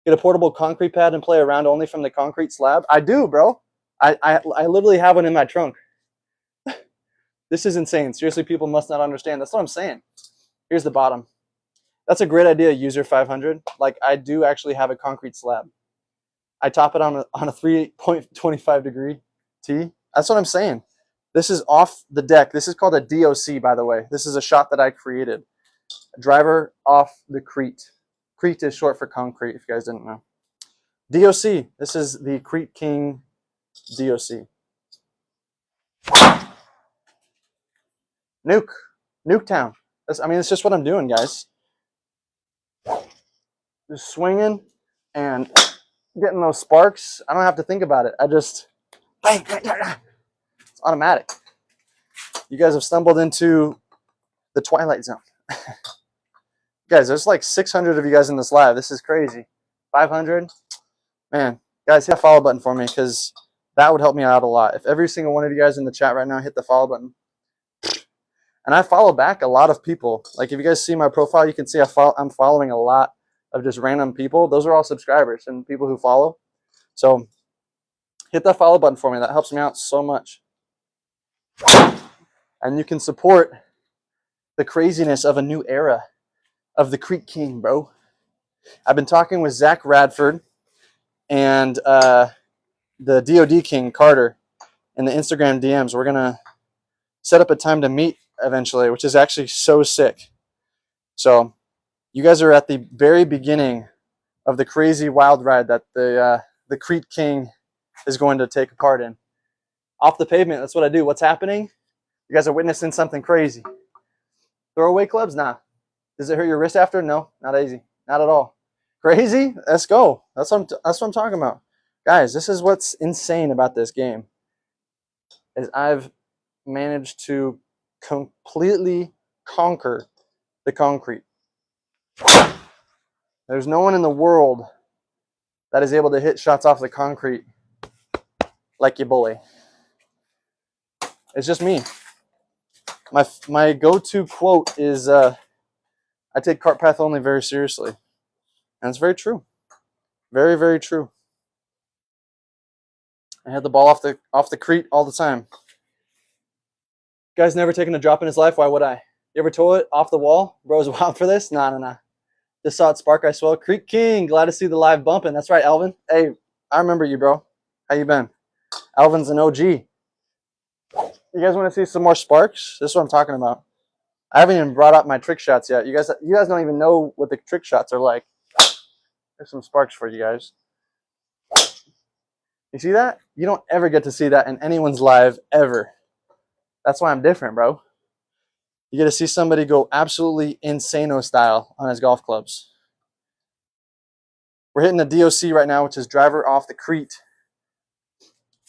Get a portable concrete pad and play around only from the concrete slab? I do, bro. I literally have one in my trunk. This is insane. Seriously, people must not understand. That's what I'm saying. Here's the bottom. That's a great idea, user 500. Like, I do actually have a concrete slab. I top it on a 3.25 degree tee. That's what I'm saying. This is off the deck. This is called a DOC, by the way. This is a shot that I created. A driver off the Crete. Crete is short for concrete, if you guys didn't know. DOC. This is the Crete King DOC. Nuke. Nuketown. It's just what I'm doing, guys. Just swinging and getting those sparks. I don't have to think about it. I just, bang, bang, bang, bang. It's automatic. You guys have stumbled into the Twilight Zone. Guys, there's like 600 of you guys in this live. This is crazy. 500? Man, guys, hit that follow button for me because that would help me out a lot. If every single one of you guys in the chat right now hit the follow button, And I follow back a lot of people. Like if you guys see my profile, you can see I'm following a lot of just random people. Those are all subscribers and people who follow. So hit that follow button for me. That helps me out so much. And you can support the craziness of a new era of the Creek King, bro. I've been talking with Zach Radford and the DoD King, Carter, in the Instagram DMs. We're going to set up a time to meet eventually, which is actually so sick. So you guys are at the very beginning of the crazy wild ride that the Creek King is going to take part in. Off the pavement, that's what I do. What's happening? You guys are witnessing something crazy. Throwaway clubs? Nah. Does it hurt your wrist after? No, not easy. Not at all. Crazy? Let's go. That's what I'm talking about. Guys, this is what's insane about this game. Is I've managed to completely conquer the concrete. There's no one in the world that is able to hit shots off the concrete like your boy. It's just me. My go-to quote is, I take cart path only very seriously. And it's very true. Very, very true. I had the ball off the crete all the time. Guy's never taken a drop in his life. Why would I? You ever tow it off the wall? Bro's wild for this? Nah. Just saw it spark, I swell. Creek King, glad to see the live bumping. That's right, Alvin. Hey, I remember you, bro. How you been? Alvin's an OG. You guys want to see some more sparks? This is what I'm talking about. I haven't even brought up my trick shots yet. You guys don't even know what the trick shots are like. There's some sparks for you guys. You see that? You don't ever get to see that in anyone's live ever. That's why I'm different, bro. You get to see somebody go absolutely insano style on his golf clubs. We're hitting the DOC right now, which is driver off the crete.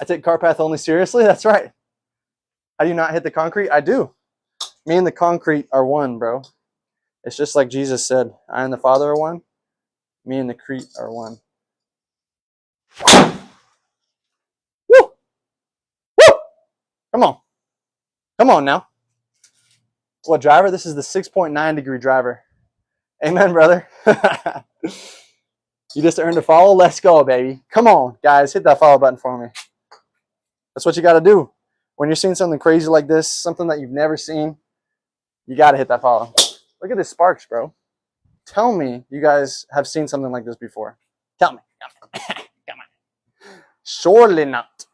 I take cart path only seriously? That's right. How do you not hit the concrete? I do. Me and the concrete are one, bro. It's just like Jesus said, I and the Father are one. Me and the crete are one. Woo! Woo! Come on. Come on now. What driver? This is the 6.9 degree driver. Amen, brother. You just earned a follow. Let's go, baby. Come on, guys. Hit that follow button for me. That's what you got to do. When you're seeing something crazy like this, something that you've never seen, you got to hit that follow. Look at this sparks, bro. Tell me you guys have seen something like this before. Tell me. Come on. Surely not.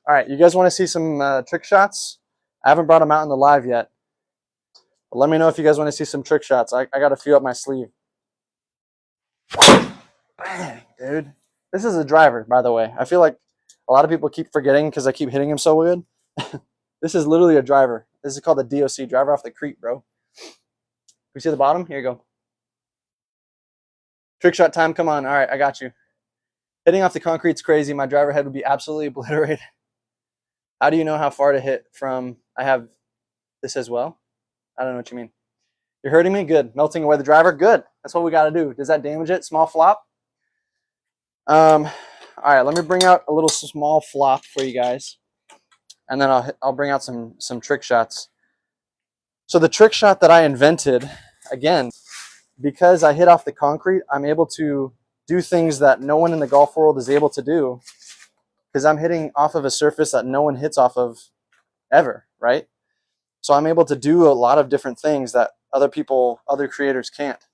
All right, you guys want to see some trick shots? I haven't brought them out in the live yet. But let me know if you guys want to see some trick shots. I got a few up my sleeve. Bang, dude. This is a driver, by the way. I feel like a lot of people keep forgetting because I keep hitting him so good. This is literally a driver. This is called the DOC, driver off the crete, bro. You see the bottom? Here you go. Trick shot time, come on. All right, I got you. Hitting off the concrete's crazy. My driver head would be absolutely obliterated. How do you know how far to hit from? I have this as well. I don't know what you mean. You're hurting me? Good. Melting away the driver? Good. That's what we got to do. Does that damage it? Small flop? All right, let me bring out a little small flop for you guys. And then I'll bring out some trick shots. So the trick shot that I invented, again, because I hit off the concrete, I'm able to do things that no one in the golf world is able to do because I'm hitting off of a surface that no one hits off of ever, right? So I'm able to do a lot of different things that other creators can't.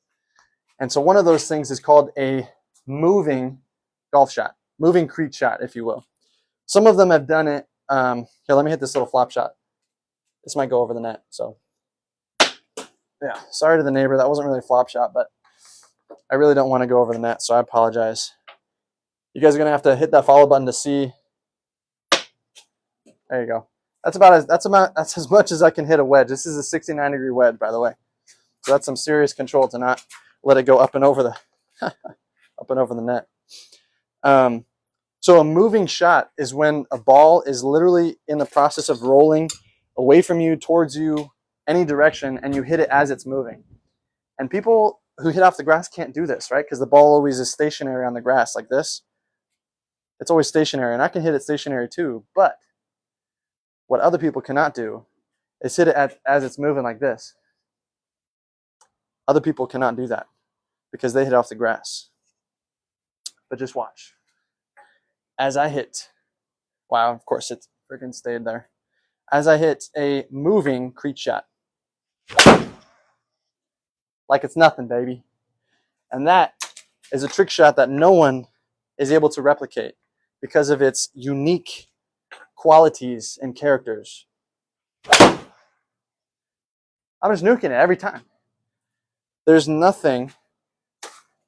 And so one of those things is called a moving golf shot, moving crete shot, if you will. Some of them have done it. Here, let me hit this little flop shot. This might go over the net, so. Yeah, sorry to the neighbor. That wasn't really a flop shot, but I really don't want to go over the net, so I apologize. You guys are going to have to hit that follow button to see. There you go. That's as much as I can hit a wedge. This is a 69-degree wedge, by the way. So that's some serious control to not let it go up and over the up and over the net. So a moving shot is when a ball is literally in the process of rolling away from you, towards you, any direction, and you hit it as it's moving. And people who hit off the grass can't do this, right? Because the ball always is stationary on the grass like this. It's always stationary, and I can hit it stationary too. But what other people cannot do is hit it as it's moving like this. Other people cannot do that because they hit off the grass. But just watch. As I hit, wow, of course it freaking stayed there. As I hit a moving creek shot. Like it's nothing, baby. And that is a trick shot that no one is able to replicate because of its unique qualities and characters. I'm just nuking it every time. There's nothing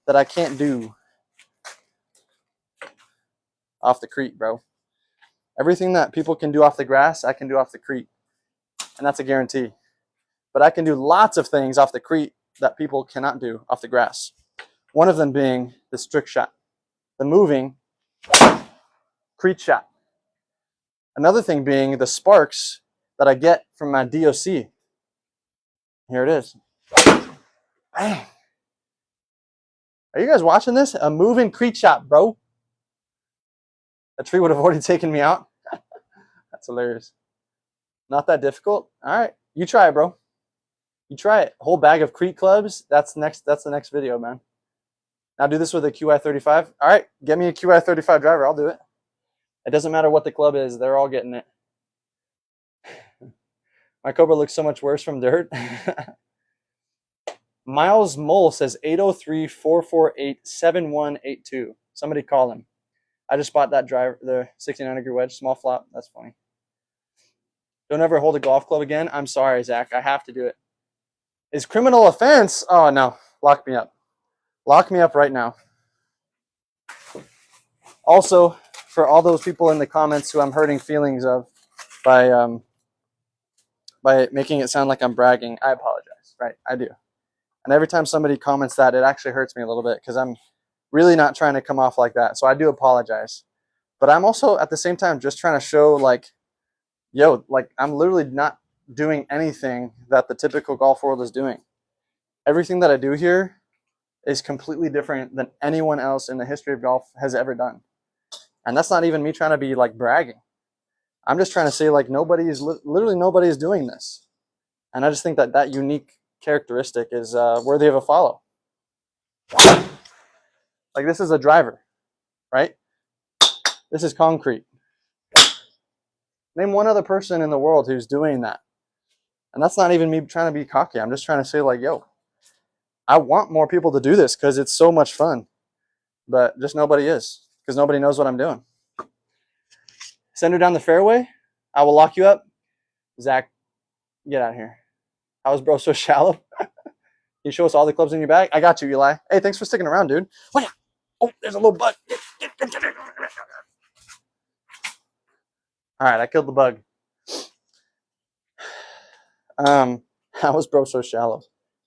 that I can't do off the creek, bro. Everything that people can do off the grass, I can do off the creek. And that's a guarantee. But I can do lots of things off the creek that people cannot do off the grass. One of them being this trick shot, the moving creek shot. Another thing being the sparks that I get from my DOC. Here it is. Bang. Are you guys watching this? A moving creek shot, bro. That tree would have already taken me out. That's hilarious. Not that difficult. All right, you try it, bro. You try it. A whole bag of creek clubs. That's the next video, man. Now do this with a QI35. All right, get me a QI35 driver. I'll do it. It doesn't matter what the club is. They're all getting it. My Cobra looks so much worse from dirt. Miles Mole says 803-448-7182. Somebody call him. I just bought that driver, the 69-degree wedge, small flop. That's funny. Don't ever hold a golf club again. I'm sorry, Zach. I have to do it. Is criminal offense? Oh, no. Lock me up. Lock me up right now. Also, for all those people in the comments who I'm hurting feelings of by making it sound like I'm bragging, I apologize. Right? I do. And every time somebody comments that, it actually hurts me a little bit because I'm really not trying to come off like that. So I do apologize. But I'm also, at the same time, just trying to show, like, yo, like, I'm literally not doing anything that the typical golf world is doing. Everything that I do here is completely different than anyone else in the history of golf has ever done. And that's not even me trying to be, like, bragging. I'm just trying to say, like, literally nobody is doing this. And I just think that that unique characteristic is worthy of a follow. Like, this is a driver, right? This is concrete. Name one other person in the world who's doing that. And that's not even me trying to be cocky. I'm just trying to say, like, yo, I want more people to do this because it's so much fun. But just nobody is because nobody knows what I'm doing. Send her down the fairway. I will lock you up. Zach, get out of here. How is bro so shallow? Can you show us all the clubs in your bag? I got you, Eli. Hey, thanks for sticking around, dude. Oh, there's a little bug. All right, I killed the bug. How was bro so shallow?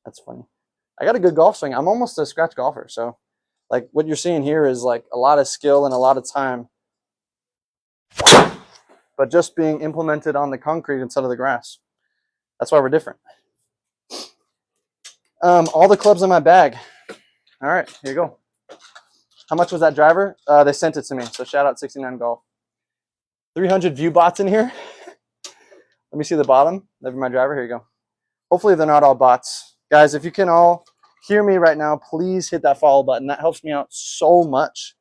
That's funny. I got a good golf swing. I'm almost a scratch golfer. So, like, what you're seeing here is, like, a lot of skill and a lot of time. But just being implemented on the concrete instead of the grass. That's why we're different. All the clubs in my bag. All right, here you go. How much was that driver? They sent it to me. So shout out 69 Golf. 300 view bots in here. Let me see the bottom of my driver. Here you go. Hopefully they're not all bots. Guys, if you can all hear me right now, please hit that follow button. That helps me out so much.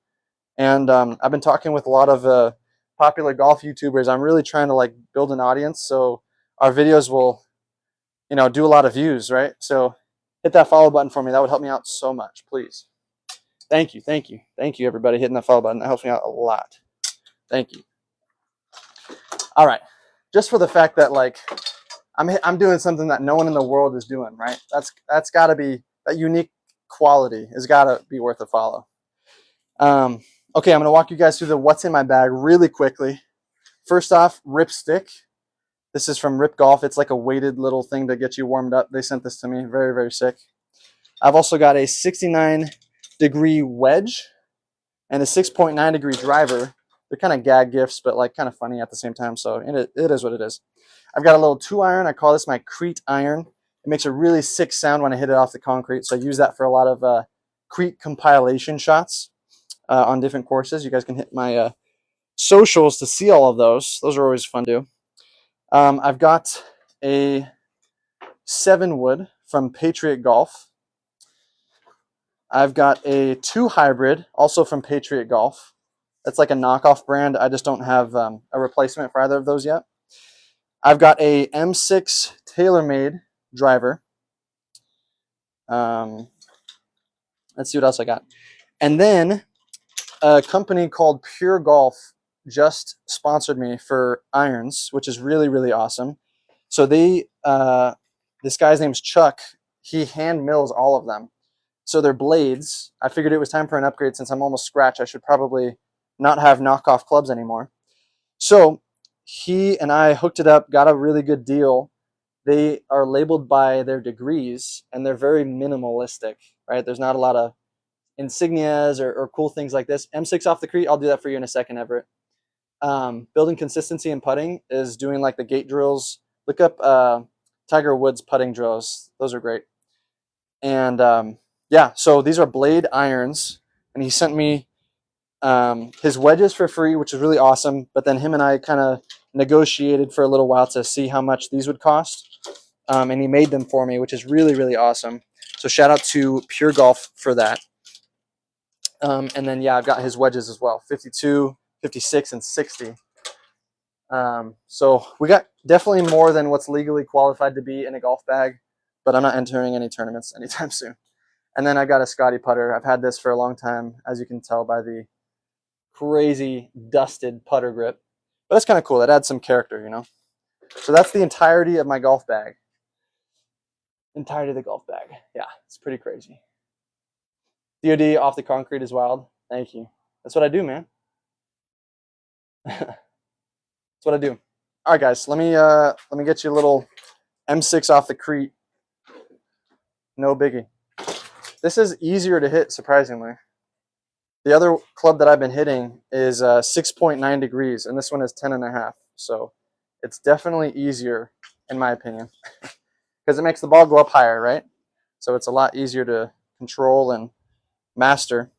And I've been talking with a lot of popular golf YouTubers. I'm really trying to, like, build an audience so our videos will, you know, do a lot of views, right? So hit that follow button for me. That would help me out so much, please. Thank you, thank you. Thank you, everybody, hitting that follow button. That helps me out a lot. Thank you. All right. Just for the fact that, like, I'm doing something that no one in the world is doing, right? That's got to be, that unique quality has got to be worth a follow. Okay, I'm going to walk you guys through the what's in my bag really quickly. First off, Rip Stick. This is from Rip Golf. It's like a weighted little thing to get you warmed up. They sent this to me. Very, very sick. I've also got a 69-degree wedge and a 6.9-degree driver. They're kind of gag gifts, but, like, kind of funny at the same time. So it is what it is. I've got a little 2-iron. I call this my Crete iron. It makes a really sick sound when I hit it off the concrete. So I use that for a lot of Crete compilation shots on different courses. You guys can hit my socials to see all of those. Those are always fun to do. I've got a 7-wood from Patriot Golf. I've got a 2 hybrid, also from Patriot Golf. That's like a knockoff brand. I just don't have a replacement for either of those yet. I've got a M6 TaylorMade driver. Let's see what else I got. And then a company called Pure Golf just sponsored me for irons, which is really, really awesome. So they, this guy's name's Chuck. He hand mills all of them. So they're blades. I figured it was time for an upgrade since I'm almost scratched. I should probably not have knockoff clubs anymore. So he and I hooked it up, got a really good deal. They are labeled by their degrees, and they're very minimalistic, right? There's not a lot of insignias or cool things like this. M6 off the Crete, I'll do that for you in a second, Everett. Building consistency in putting is doing like the gate drills. Look up Tiger Woods putting drills. Those are great. And yeah, so these are blade irons, and he sent me his wedges for free, which is really awesome. But then him and I kind of negotiated for a little while to see how much these would cost, and he made them for me, which is really, really awesome. So shout out to Pure Golf for that. And then yeah, I've got his wedges as well, 52, 56, and 60. So we got definitely more than what's legally qualified to be in a golf bag, but I'm not entering any tournaments anytime soon. And then I got a Scotty putter. I've had this for a long time, as you can tell by the crazy dusted putter grip. But that's kind of cool. It adds some character, you know. So that's the entirety of my golf bag. Entirety of the golf bag. Yeah, it's pretty crazy. DOD off the concrete is wild. Thank you. That's what I do, man. That's what I do. All right, guys. Let me get you a little M6 off the Crete. No biggie. This is easier to hit, surprisingly. The other club that I've been hitting is 6.9 degrees, and this one is 10.5. So it's definitely easier, in my opinion, because it makes the ball go up higher, right? So it's a lot easier to control and master.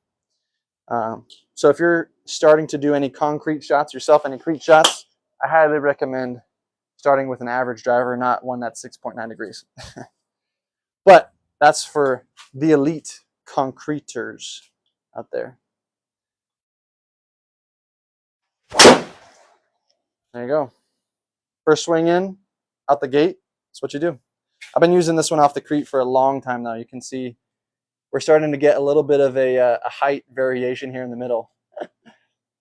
So if you're starting to do any concrete shots yourself, any Crete shots, I highly recommend starting with an average driver, not one that's 6.9 degrees. But that's for the elite concreters out there. There you go. First swing in, out the gate, that's what you do. I've been using this one off the Crete for a long time now. You can see we're starting to get a little bit of a height variation here in the middle.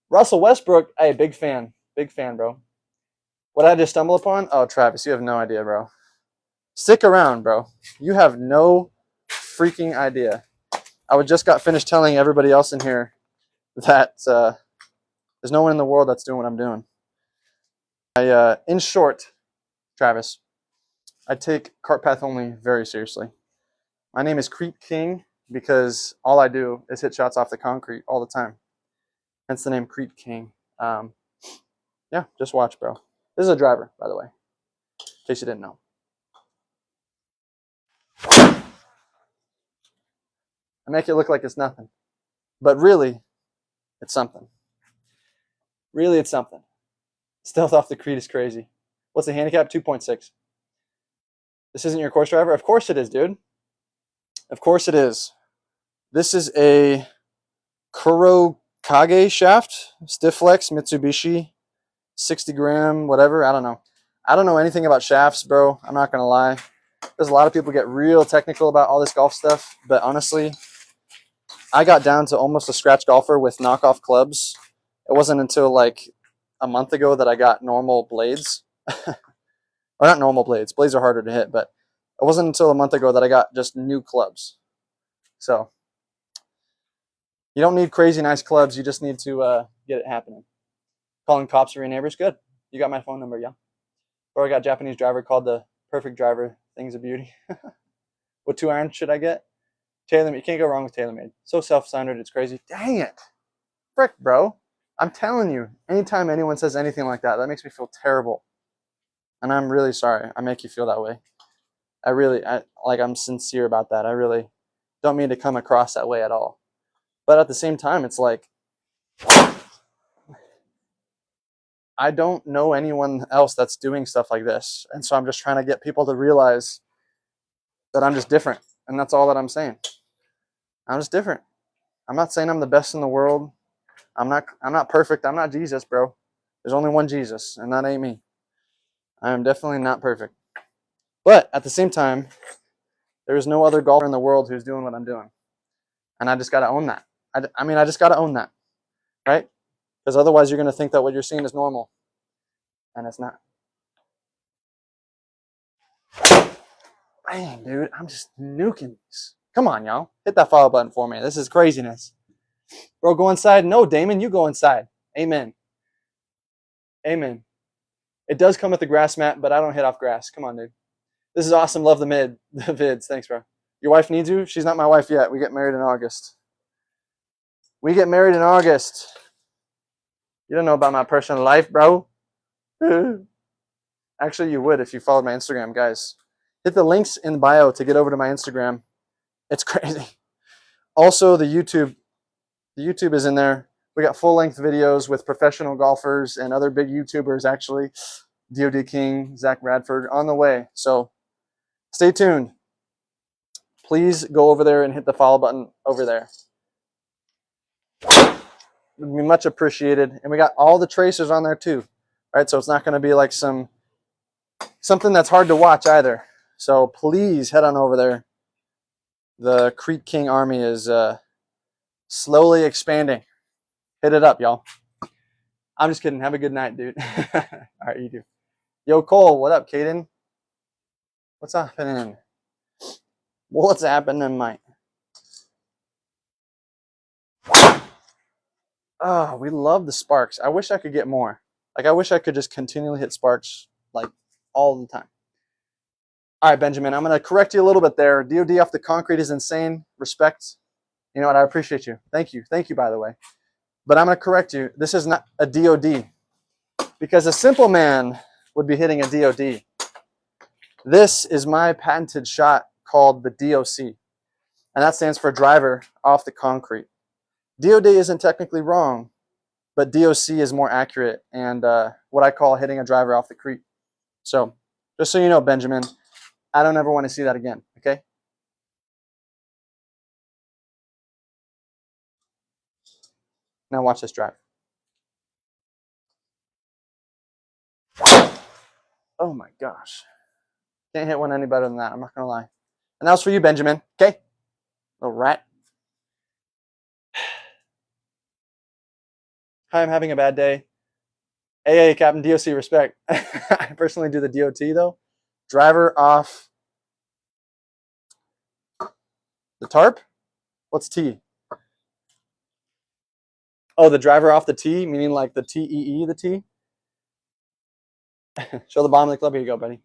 Russell Westbrook, hey, big fan, bro. What did I just stumble upon? Oh, Travis, you have no idea, bro. Stick around, bro. You have no freaking idea. I just got finished telling everybody else in here that there's no one in the world that's doing what I'm doing. In short, Travis, I take cart path only very seriously. My name is Crete King because all I do is hit shots off the concrete all the time. Hence the name Crete King. Yeah, just watch, bro. This is a driver, by the way, in case you didn't know. I make it look like it's nothing, but really, it's something. Really, it's something. Stealth off the Crete is crazy. What's the handicap? 2.6. This isn't your course driver? Of course it is, dude. Of course it is. This is a Kurokage shaft, stiff flex, Mitsubishi, 60 gram, whatever. I don't know. I don't know anything about shafts, bro. I'm not going to lie. There's a lot of people get real technical about all this golf stuff, but honestly, I got down to almost a scratch golfer with knockoff clubs. It wasn't until like a month ago that I got normal blades. Or not normal blades. Blades are harder to hit, but it wasn't until a month ago that I got just new clubs. So you don't need crazy nice clubs. You just need to get it happening. Calling cops for your neighbors, good. You got my phone number, yeah. Or I got a Japanese driver called the Perfect Driver. Thing's a beauty. What 2 irons should I get? TaylorMade. You can't go wrong with TaylorMade. So self-centered, it's crazy. Dang it. Frick, bro. I'm telling you, anytime anyone says anything like that, that makes me feel terrible. And I'm really sorry I make you feel that way. I'm sincere about that. I really don't mean to come across that way at all. But at the same time, it's like, I don't know anyone else that's doing stuff like this. And so I'm just trying to get people to realize that I'm just different. And that's all that I'm saying. I'm just different. I'm not saying I'm the best in the world. I'm not perfect. I'm not Jesus, bro. There's only one Jesus, and that ain't me. I am definitely not perfect. But at the same time, there is no other golfer in the world who's doing what I'm doing. And I just got to own that. I just got to own that, right? Because otherwise you're going to think that what you're seeing is normal. And it's not. Man, dude, I'm just nuking this. Come on, y'all. Hit that follow button for me. This is craziness. Bro, go inside. No, Damon, you go inside. Amen. Amen. It does come with the grass mat, but I don't hit off grass. Come on, dude. This is awesome. Love the vids. Thanks, bro. Your wife needs you? She's not my wife yet. We get married in August. We get married in August. You don't know about my personal life, bro. Actually, you would if you followed my Instagram, guys. Hit the links in the bio to get over to my Instagram. It's crazy. Also, the YouTube is in there. We got full-length videos with professional golfers and other big YouTubers, actually. DOD King, Zach Bradford, on the way. So stay tuned. Please go over there and hit the follow button over there. It would be much appreciated. And we got all the tracers on there too. Right? So it's not going to be like something that's hard to watch either. So please head on over there. The Creek King Army is slowly expanding. Hit it up, y'all. I'm just kidding. Have a good night, dude. All right, you do. Yo, Cole, what up, Caden? What's happening? What's happening, mate? Oh, we love the sparks. I wish I could get more. Like, I wish I could just continually hit sparks, like, all the time. All right, Benjamin, I'm going to correct you a little bit there. DOD off the concrete is insane. Respect. You know what? I appreciate you. Thank you. Thank you, by the way. But I'm going to correct you. This is not a DOD. Because a simple man would be hitting a DOD. This is my patented shot called the DOC. And that stands for driver off the concrete. DOD isn't technically wrong, but DOC is more accurate and what I call hitting a driver off the creek. So just so you know, Benjamin, I don't ever want to see that again, okay? Now watch this drive. Oh my gosh. Can't hit one any better than that, I'm not going to lie. And that was for you, Benjamin, okay? Little rat. Hi, I'm having a bad day. Hey, Captain DOC, respect. I personally do the DOT, though. Driver off the tarp? What's T? Oh, the driver off the tee, meaning like the T-E-E, the T? Show the bottom of the club. Here you go, buddy.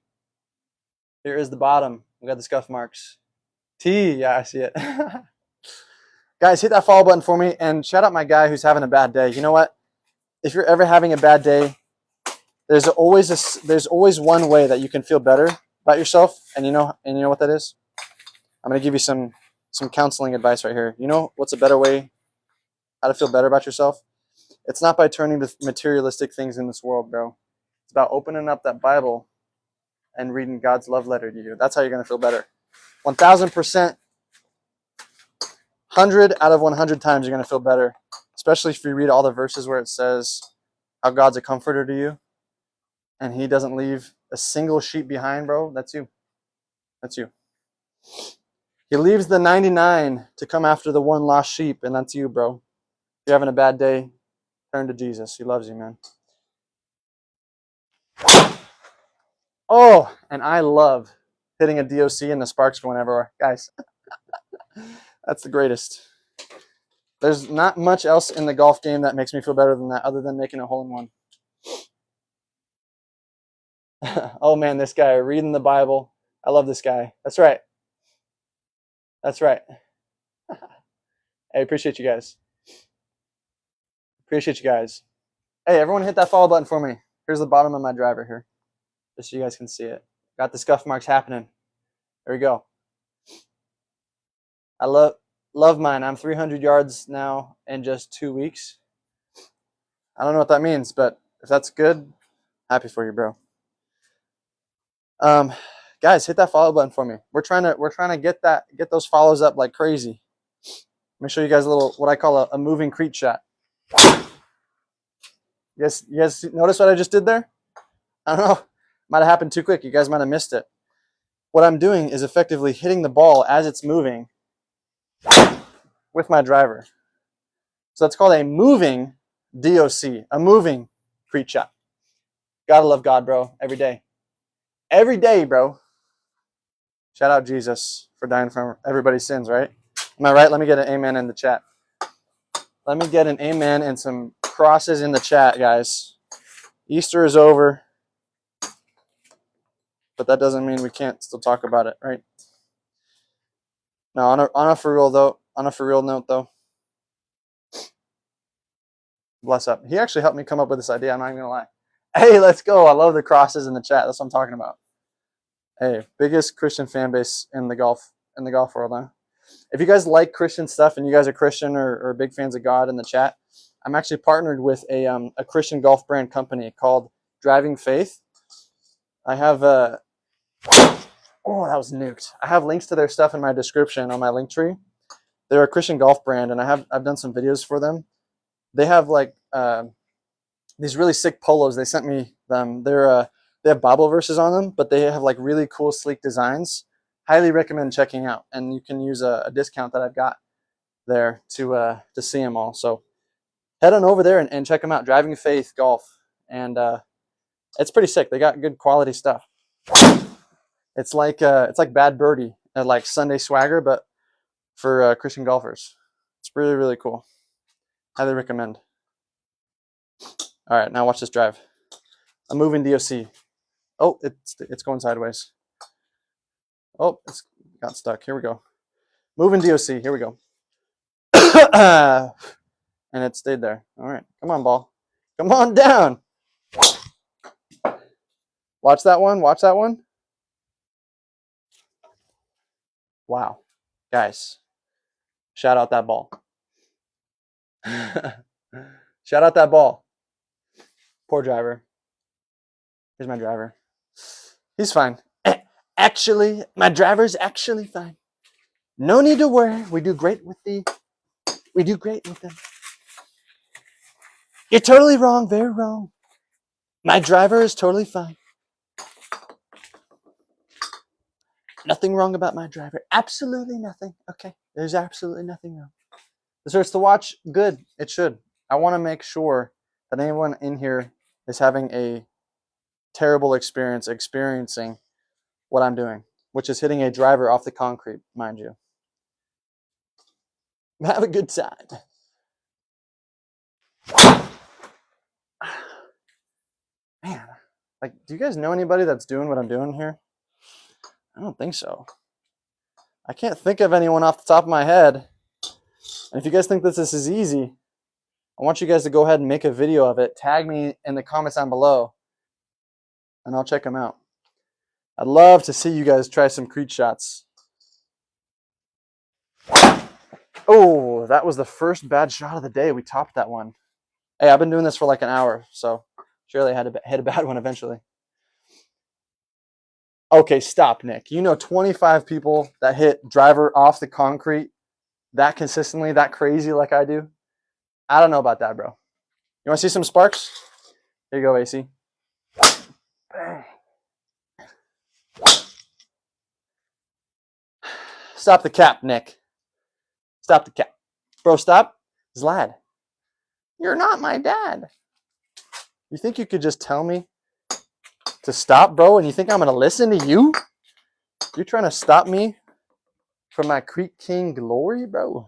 Here is the bottom. We got the scuff marks. T, yeah, I see it. Guys, hit that follow button for me and shout out my guy who's having a bad day. You know what? If you're ever having a bad day, there's always one way that you can feel better about yourself, and you know what that is? I'm going to give you some counseling advice right here. You know what's a better way how to feel better about yourself? It's not by turning to materialistic things in this world, bro. It's about opening up that Bible and reading God's love letter to you. That's how you're going to feel better. 1,000%, 100 out of 100 times you're going to feel better, especially if you read all the verses where it says how God's a comforter to you and he doesn't leave a single sheep behind, bro. That's you. That's you. He leaves the 99 to come after the one lost sheep, and that's you, bro. If you're having a bad day, turn to Jesus. He loves you, man. Oh, and I love hitting a DOC and the sparks going everywhere. Guys, that's the greatest. There's not much else in the golf game that makes me feel better than that other than making a hole-in-one. Oh, man, this guy reading the Bible. I love this guy. That's right. That's right. I appreciate you guys. Appreciate you guys. Hey, everyone hit that follow button for me. Here's the bottom of my driver here, just so you guys can see it. Got the scuff marks happening. There we go. I love mine. I'm 300 yards now in just 2 weeks. I don't know what that means, but If that's good, happy for you, bro. Guys, hit that follow button for me. We're trying to get those follows up like crazy. Let me show you guys a little what I call a moving Crete shot. You guys notice what I just did there? I don't know. Might have happened too quick. You guys might have missed it. What I'm doing is effectively hitting the ball as it's moving with my driver. So that's called a moving DOC, a moving Crete shot. Gotta love God, bro, every day. Every day, bro. Shout out Jesus for dying for everybody's sins, right? Am I right? Let me get an amen in the chat. Let me get an amen and some crosses in the chat, guys. Easter is over, but that doesn't mean we can't still talk about it, right? No, on a for real note though, bless up. He actually helped me come up with this idea. I'm not even gonna lie. Hey, let's go. I love the crosses in the chat. That's what I'm talking about. Hey, biggest Christian fan base in the golf world, huh? If you guys like Christian stuff and you guys are Christian or big fans of God in the chat, I'm actually partnered with a Christian golf brand company called Driving Faith. I have oh, that was nuked. I have links to their stuff in my description on my link tree. They're a Christian golf brand, and I've done some videos for them. They have like these really sick polos. They sent me them. They have Bible verses on them, but they have like really cool, sleek designs. Highly recommend checking out, and you can use a discount that I've got there to see them all. So head on over there and check them out. Driving Faith Golf, and it's pretty sick. They got good quality stuff. It's like Bad Birdie, like Sunday Swagger, but for Christian golfers. It's really, really cool. Highly recommend. All right, now watch this drive. I'm moving DOC. Oh, it's going sideways. Oh, it's got stuck. Here we go. Moving DOC. Here we go. And it stayed there. All right, come on, ball. Come on down. Watch that one. Watch that one. Wow. Guys, shout out that ball. Shout out that ball. Poor driver. Here's my driver. He's fine. Actually, my driver's actually fine. No need to worry. We do great with them. You're totally wrong. Very wrong. My driver is totally fine. Nothing wrong about my driver. Absolutely nothing. Okay. There's absolutely nothing wrong. This hurts to watch. Good. It should. I want to make sure that anyone in here is having a terrible experience experiencing what I'm doing, which is hitting a driver off the concrete, mind you. Have a good time. Man, like, do you guys know anybody that's doing what I'm doing here? I don't think so. I can't think of anyone off the top of my head. And if you guys think this is easy, I want you guys to go ahead and make a video of it. Tag me in the comments down below, and I'll check them out. I'd love to see you guys try some Crete shots. Oh, that was the first bad shot of the day. We topped that one. Hey, I've been doing this for like an hour, so surely I had to hit a bad one eventually. Okay, stop, Nick. You know 25 people that hit driver off the concrete that consistently, that crazy like I do? I don't know about that, bro. You want to see some sparks? Here you go, AC. Bang. Stop the cap, Nick. Stop the cap. Bro, stop. Zlad, you're not my dad. You think you could just tell me to stop, bro, and you think I'm going to listen to you? You're trying to stop me from my Crete King glory, bro?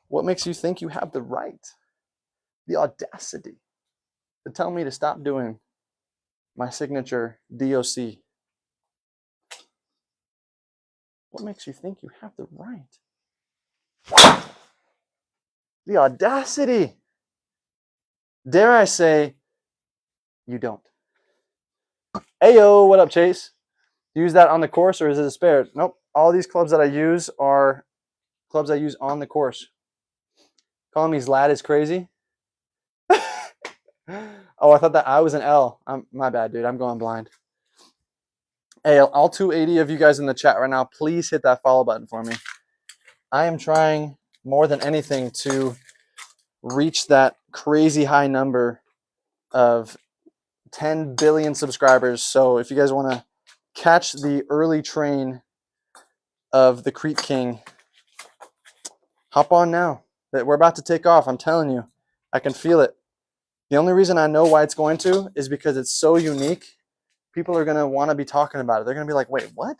What makes you think you have the right, the audacity to tell me to stop doing my signature DOC? What makes you think you have the right? The audacity. Dare I say, you don't. Ayo, what up, Chase? Use that on the course, or is it a spare? Nope. All these clubs that I use are clubs I use on the course. Calling me Zlad is crazy. Oh, I thought that I was an L. My bad, dude. I'm going blind. Hey, all 280 of you guys in the chat right now, please hit that follow button for me. I am trying more than anything to reach that crazy high number of 10 billion subscribers. So if you guys want to catch the early train of the Crete King, hop on now. We're about to take off. I'm telling you, I can feel it. The only reason I know why it's going to is because it's so unique. People are going to want to be talking about it. They're going to be like, wait, what?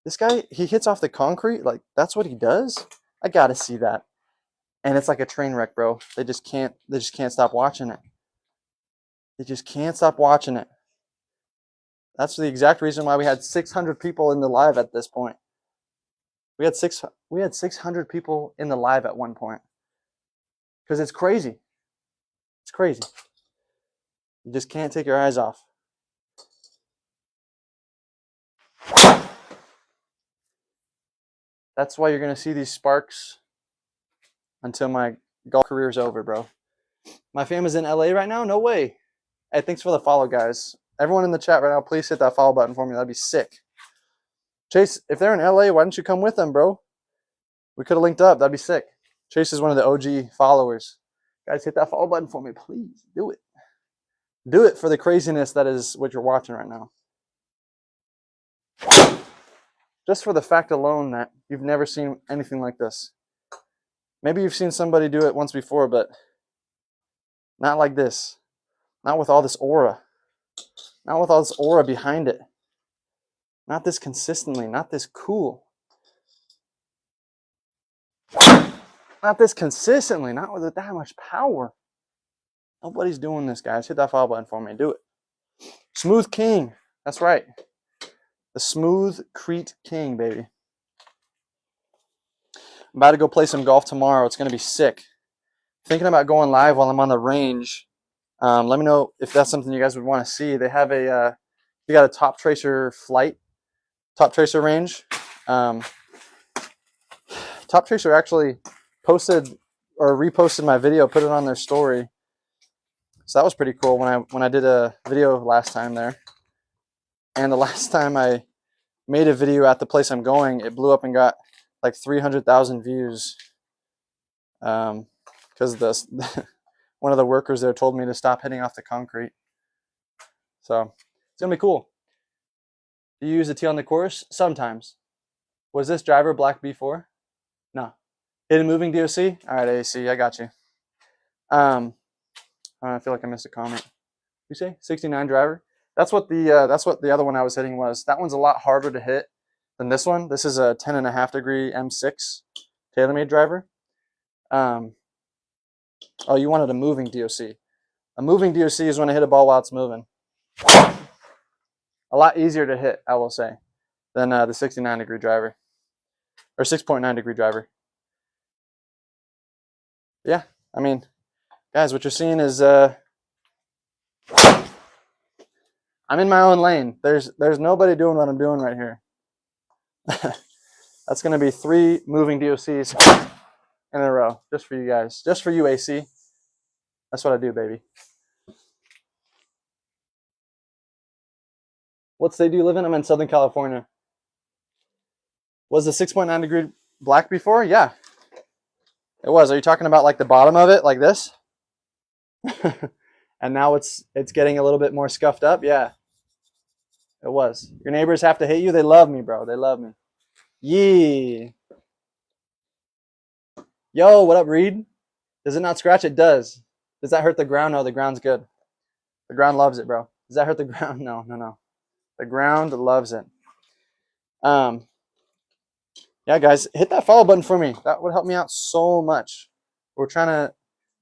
This guy, he hits off the concrete? Like, that's what he does? I got to see that. And it's like a train wreck, bro. They just can't stop watching it. They just can't stop watching it. That's the exact reason why we had 600 people in the live at this point. We had 600 people in the live at one point. Because it's crazy. It's crazy. You just can't take your eyes off. That's why you're going to see these sparks until my golf career is over, bro. My fam is in LA right now? No way. Hey, thanks for the follow, guys. Everyone in the chat right now, please hit that follow button for me. That'd be sick. Chase, if they're in LA, why don't you come with them, bro? We could have linked up. That'd be sick. Chase is one of the OG followers. Guys, hit that follow button for me, please. Do it. Do it for the craziness that is what you're watching right now. Just for the fact alone that you've never seen anything like this. Maybe you've seen somebody do it once before, but not like this. Not with all this aura. Not with all this aura behind it. Not this consistently. Not this cool. Not this consistently. Not with that much power. Nobody's doing this, guys. Hit that follow button for me. Do it. Smooth King. That's right. The Smooth Crete King, baby. I'm about to go play some golf tomorrow. It's going to be sick. Thinking about going live while I'm on the range. Let me know if that's something you guys would want to see. They have a, they got a Top Tracer flight, Top Tracer range. Top Tracer actually posted or reposted my video, put it on their story. So that was pretty cool when I did a video last time there. And the last time I made a video at the place I'm going, it blew up and got like 300,000 views. Because one of the workers there told me to stop hitting off the concrete. So it's gonna be cool. Do you use a tee on the course? Sometimes. Was this driver black B4? No. Hidden moving DOC? All right, AC, I got you. I feel like I missed a comment. You say 69 driver? That's what the other one I was hitting was. That one's a lot harder to hit than this one. This is a 10.5 degree M6 TaylorMade driver. Oh, you wanted a moving DOC. A moving DOC is when I hit a ball while it's moving. A lot easier to hit, I will say, than the 69 degree driver. Or 6.9 degree driver. Yeah, I mean, guys, what you're seeing is I'm in my own lane. There's nobody doing what I'm doing right here. That's going to be 3 moving DOCs in a row, just for you guys. Just for you, AC. That's what I do, baby. What state do you live in? I'm in Southern California. Was the 6.9 degree black before? Yeah. It was. Are you talking about like the bottom of it, like this? And now it's getting a little bit more scuffed up? Yeah. It was. Your neighbors have to hate you? They love me, bro. They love me. Yeah. Yo, what up, Reed? Does it not scratch? It does. Does that hurt the ground? No, the ground's good. The ground loves it, bro. Does that hurt the ground? No, no, no. The ground loves it. Yeah, guys, hit that follow button for me. That would help me out so much. We're trying to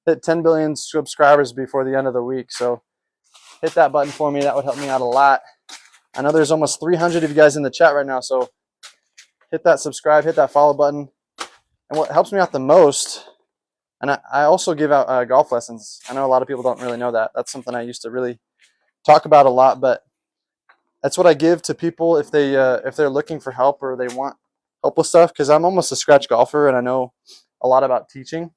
hit 10 billion subscribers before the end of the week, so hit that button for me. That would help me out a lot. I know there's almost 300 of you guys in the chat right now, so hit that subscribe, hit that follow button. And what helps me out the most, and I also give out golf lessons. I know a lot of people don't really know that. That's something I used to really talk about a lot, but that's what I give to people if they're looking for help or they want help with stuff, because I'm almost a scratch golfer and I know a lot about teaching.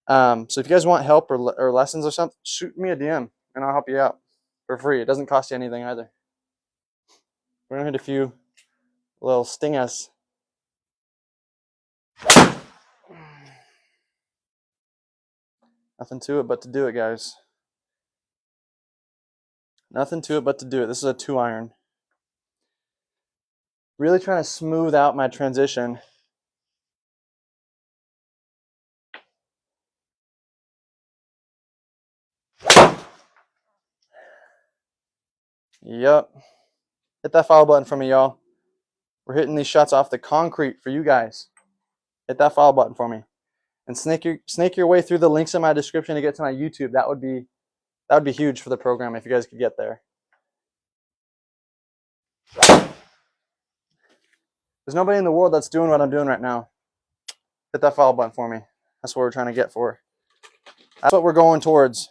So if you guys want help or lessons or something, shoot me a DM and I'll help you out for free. It doesn't cost you anything either. We're gonna hit a few little stingers. Nothing to it but to do it, guys. Nothing to it but to do it. This is a 2-iron. Really trying to smooth out my transition. Yep. Hit that follow button for me, y'all. We're hitting these shots off the concrete for you guys. Hit that follow button for me. And snake your way through the links in my description to get to my YouTube. That would be huge for the program if you guys could get there. There's nobody in the world that's doing what I'm doing right now. Hit that follow button for me. That's what we're trying to get for. That's what we're going towards.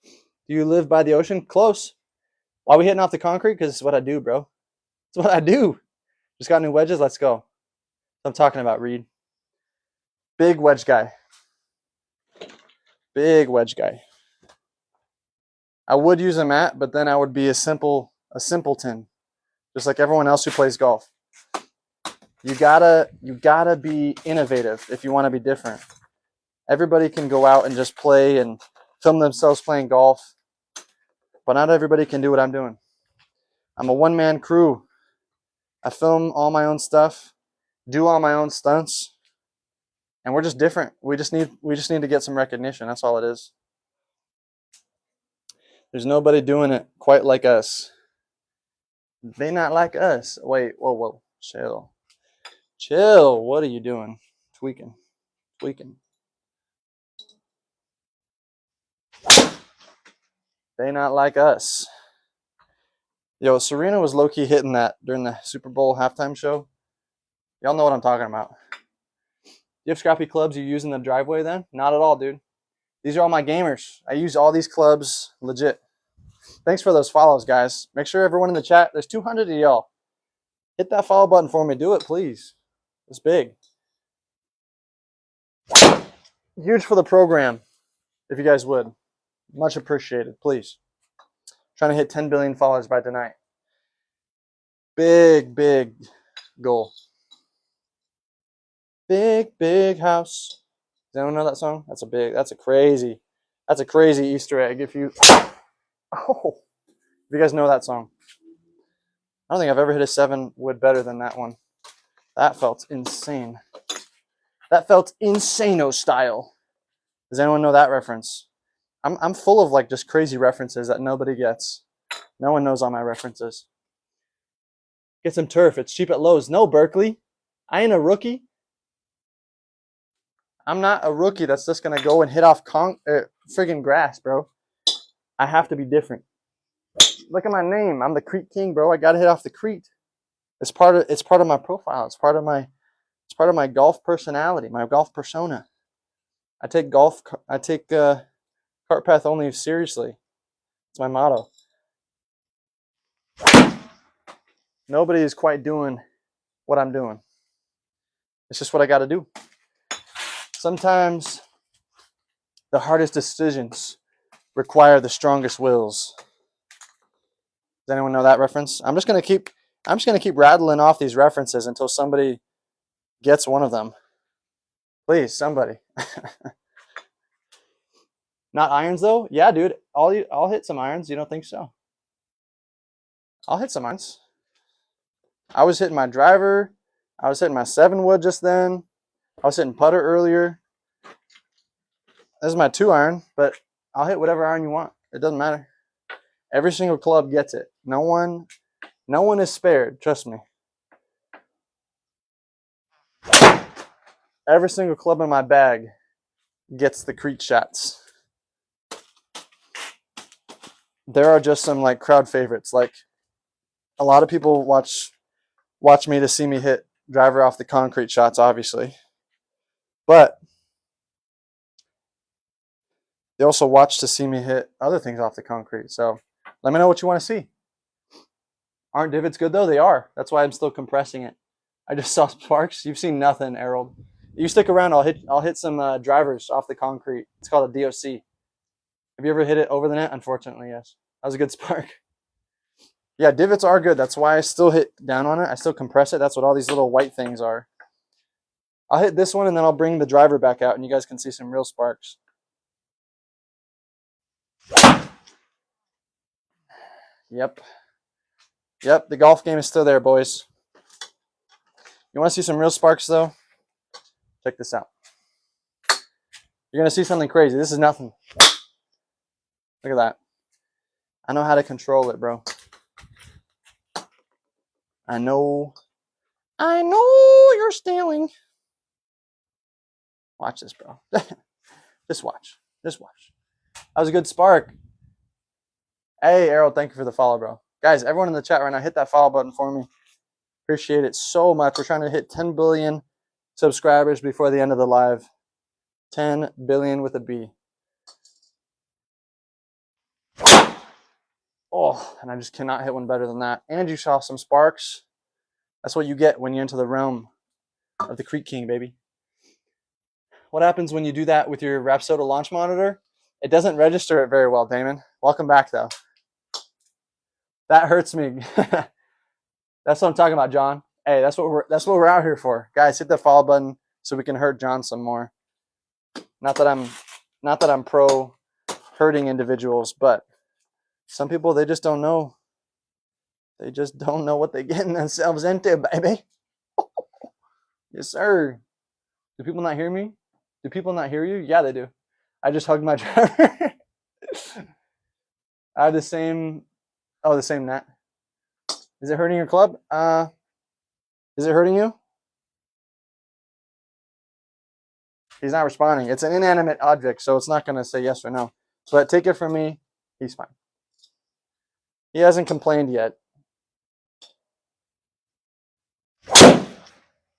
Do you live by the ocean? Close. Why are we hitting off the concrete? Because it's what I do, bro. It's what I do. Just got new wedges. Let's go. I'm talking about, Reed. Big wedge guy. Big wedge guy. I would use a mat, but then I would be a simpleton, just like everyone else who plays golf. You gotta be innovative if you want to be different. Everybody can go out and just play and film themselves playing golf, but not everybody can do what I'm doing. I'm a one-man crew. I film all my own stuff, do all my own stunts, and we're just different. We just need to get some recognition. That's all it is. There's nobody doing it quite like us. They not like us. Wait, whoa, chill. Chill. What are you doing? Tweaking. They not like us. Yo, Serena was low-key hitting that during the Super Bowl halftime show. Y'all know what I'm talking about. You have scrappy clubs you use in the driveway then? Not at all, dude. These are all my gamers. I use all these clubs legit. Thanks for those follows, guys. Make sure everyone in the chat, there's 200 of y'all. Hit that follow button for me. Do it, please. It's big. Huge for the program, if you guys would. Much appreciated, please. Trying to hit 10 billion followers by tonight. Big goal. Big house. Does anyone know that song? That's a crazy Easter egg if you if you guys know that song. I don't think I've ever hit a 7 wood better than that one. That felt insane. That felt insano style. Does anyone know that reference? I'm full of like just crazy references that nobody gets. No one knows all my references. Get some turf. It's cheap at Lowe's. No, Berkeley. I ain't a rookie. I'm not a rookie that's just gonna go and hit off friggin' grass, bro. I have to be different. Look at my name. I'm the Crete King, bro. I gotta hit off the Crete. It's part of my profile. It's part of my golf personality, my golf persona. I take cart path only seriously. It's my motto. Nobody is quite doing what I'm doing. It's just what I got to do. Sometimes the hardest decisions require the strongest wills. Does anyone know that reference? I'm just gonna keep rattling off these references until somebody gets one of them. Please, somebody. Not irons though? Yeah, dude. I'll hit some irons. You don't think so? I'll hit some irons. I was hitting my driver. I was hitting my 7 wood just then. I was hitting putter earlier. This is my 2-iron, but I'll hit whatever iron you want. It doesn't matter. Every single club gets it. No one is spared. Trust me. Every single club in my bag gets the Crete shots. There are just some like crowd favorites. Like a lot of people watch me to see me hit driver off the concrete shots, obviously. But they also watch to see me hit other things off the concrete. So let me know what you want to see. Aren't divots good though? They are. That's why I'm still compressing it. I just saw sparks. You've seen nothing, Errol. You stick around. I'll hit some drivers off the concrete. It's called a DOC. Have you ever hit it over the net? Unfortunately, yes. That was a good spark. Yeah, divots are good. That's why I still hit down on it. I still compress it. That's what all these little white things are. I'll hit this one and then I'll bring the driver back out and you guys can see some real sparks. Yep. Yep, the golf game is still there, boys. You want to see some real sparks, though? Check this out. You're going to see something crazy. This is nothing. Look at that. I know how to control it, bro. I know you're stealing. Watch this, bro. Just watch. Just watch. That was a good spark. Hey, Errol, thank you for the follow, bro. Guys, everyone in the chat right now, hit that follow button for me. Appreciate it so much. We're trying to hit 10 billion subscribers before the end of the live. 10 billion with a B. Oh, and I just cannot hit one better than that. And you saw some sparks. That's what you get when you enter the realm of the Creek King, baby. What happens when you do that with your Rapsoda launch monitor? It doesn't register it very well, Damon. Welcome back, though. That hurts me. That's what I'm talking about, John. Hey, that's what we're out here for. Guys, hit the follow button so we can hurt John some more. Not that I'm pro hurting individuals, but some people, they just don't know. They just don't know what they're getting themselves into, baby. Yes, sir. Do people not hear me? Do people not hear you? Yeah, they do. I just hugged my driver. I have the same net. Is it hurting your club? Is it hurting you? He's not responding. It's an inanimate object, so it's not going to say yes or no. But take it from me, he's fine. He hasn't complained yet.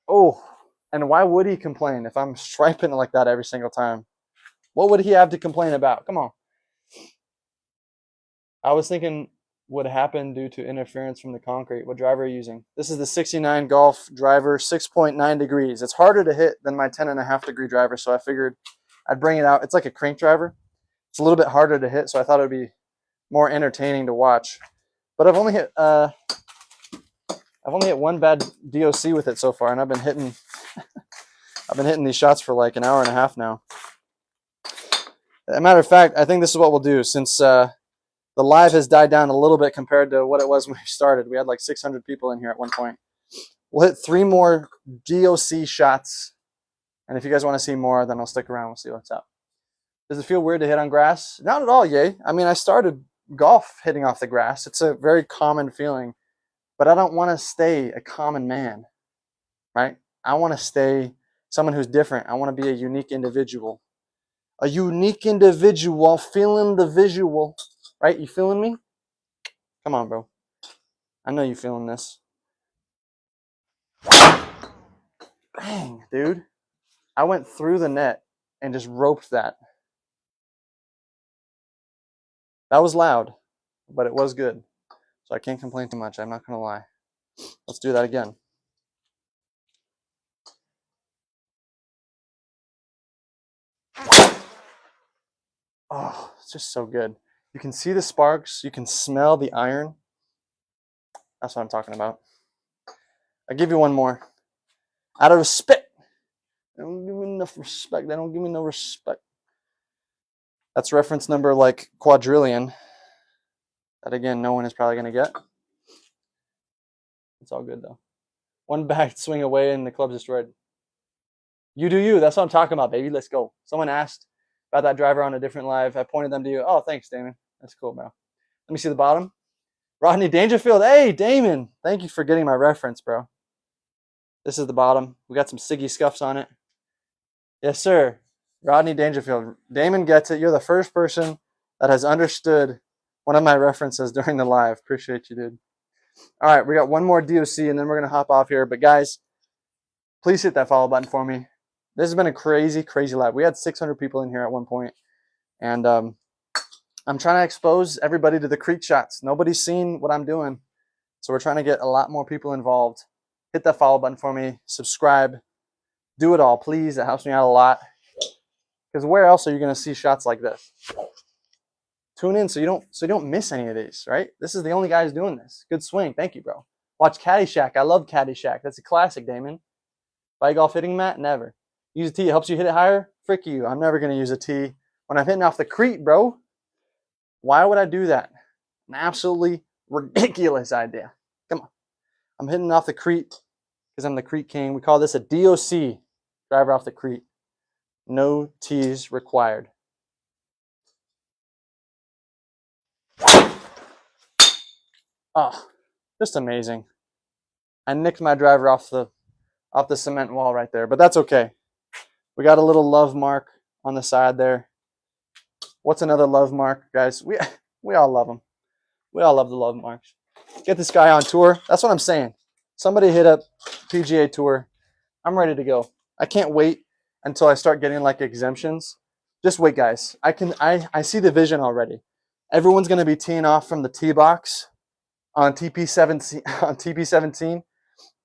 Oh, and why would he complain if I'm striping it like that every single time? What would he have to complain about? Come on. I was thinking would happen due to interference from the concrete. What driver are you using? This is the 69 Golf driver, 6.9 degrees. It's harder to hit than my 10.5 degree driver, so I figured I'd bring it out. It's like a crank driver. It's a little bit harder to hit, so I thought it would be more entertaining to watch. But I've only hit one bad DOC with it so far, and I've been hitting these shots for like an hour and a half now. As a matter of fact, I think this is what we'll do since the live has died down a little bit compared to what it was when we started. We had like 600 people in here at one point. We'll hit 3 more DOC shots, and if you guys want to see more, then I'll stick around. We'll see what's up. Does it feel weird to hit on grass? Not at all, yay. I mean, I started golf hitting off the grass. It's a very common feeling, but I don't want to stay a common man, right? I want to stay someone who's different. I want to be a unique individual. A unique individual, feeling the visual. Right? You feeling me? Come on, bro. I know you feeling this. Bang, dude. I went through the net and just roped that. That was loud, but it was good. So I can't complain too much. I'm not going to lie. Let's do that again. Oh, it's just so good. You can see the sparks. You can smell the iron. That's what I'm talking about. I'll give you one more. Out of respect. They don't give me enough respect. They don't give me no respect. That's reference number like quadrillion. That again, no one is probably going to get. It's all good though. One back swing away and the club's destroyed. You do you. That's what I'm talking about, baby. Let's go. Someone asked about that driver on a different live. I pointed them to you. Oh, thanks, Damon. That's cool, bro. Let me see the bottom. Rodney Dangerfield. Hey, Damon. Thank you for getting my reference, bro. This is the bottom. We got some Siggy scuffs on it. Yes, sir. Rodney Dangerfield. Damon gets it. You're the first person that has understood one of my references during the live. Appreciate you, dude. All right, we got one more DOC, and then we're going to hop off here. But, guys, please hit that follow button for me. This has been a crazy, crazy live. We had 600 people in here at one point, and I'm trying to expose everybody to the creek shots. Nobody's seen what I'm doing, so we're trying to get a lot more people involved. Hit that follow button for me. Subscribe. Do it all, please. It helps me out a lot. Because where else are you going to see shots like this? Tune in so you don't miss any of these, right? This is the only guy who's doing this. Good swing. Thank you, bro. Watch Caddyshack. I love Caddyshack. That's a classic, Damon. Buy a golf hitting mat? Never. Use a tee. It helps you hit it higher? Frick you. I'm never going to use a tee when I'm hitting off the creek, bro. Why would I do that? An absolutely ridiculous idea. Come on. I'm hitting off the creek because I'm the creek king. We call this a DOC, driver off the creek. No tees required. Oh, just amazing. I nicked my driver off the cement wall right there, but that's okay. We got a little love mark on the side there. What's another love mark, guys? We all love them. We all love the love marks. Get this guy on tour. That's what I'm saying. Somebody hit up PGA Tour. I'm ready to go. I can't wait until I start getting like exemptions. Just wait, guys. I see the vision already. Everyone's gonna be teeing off from the tee box on TP17,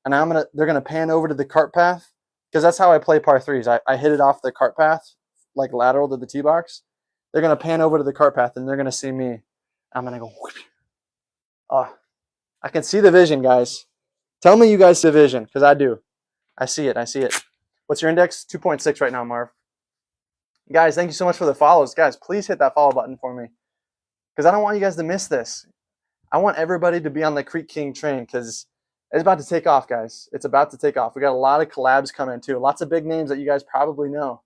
and they're gonna pan over to the cart path because that's how I play par threes. I hit it off the cart path, like lateral to the tee box. They're gonna pan over to the cart path and they're gonna see me. I'm gonna go. Oh, I can see the vision, guys. Tell me you guys see the vision, because I do. I see it. I see it. What's your index? 2.6 right now, Marv. Guys, thank you so much for the follows. Guys, please hit that follow button for me, because I don't want you guys to miss this. I want everybody to be on the Creek King train, because it's about to take off, guys. It's about to take off. We got a lot of collabs coming, too. Lots of big names that you guys probably know.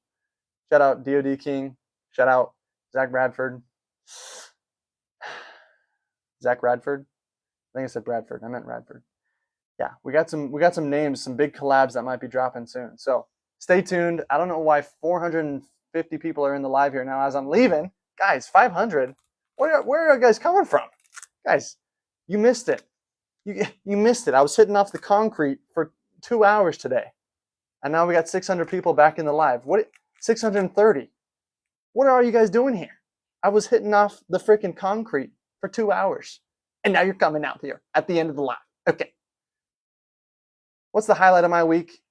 Shout out DOD King. Shout out Zach Bradford. Zach Radford? I think I said Bradford. I meant Radford. Yeah, we got some names, some big collabs that might be dropping soon. So stay tuned. I don't know why 450 people are in the live here now as I'm leaving. Guys, 500? Where are you guys coming from? Guys, you missed it. You missed it. I was hitting off the concrete for 2 hours today. And now we got 600 people back in the live. 630? What are you guys doing here? I was hitting off the freaking concrete for 2 hours. And now you're coming out here at the end of the live. Okay. What's the highlight of my week?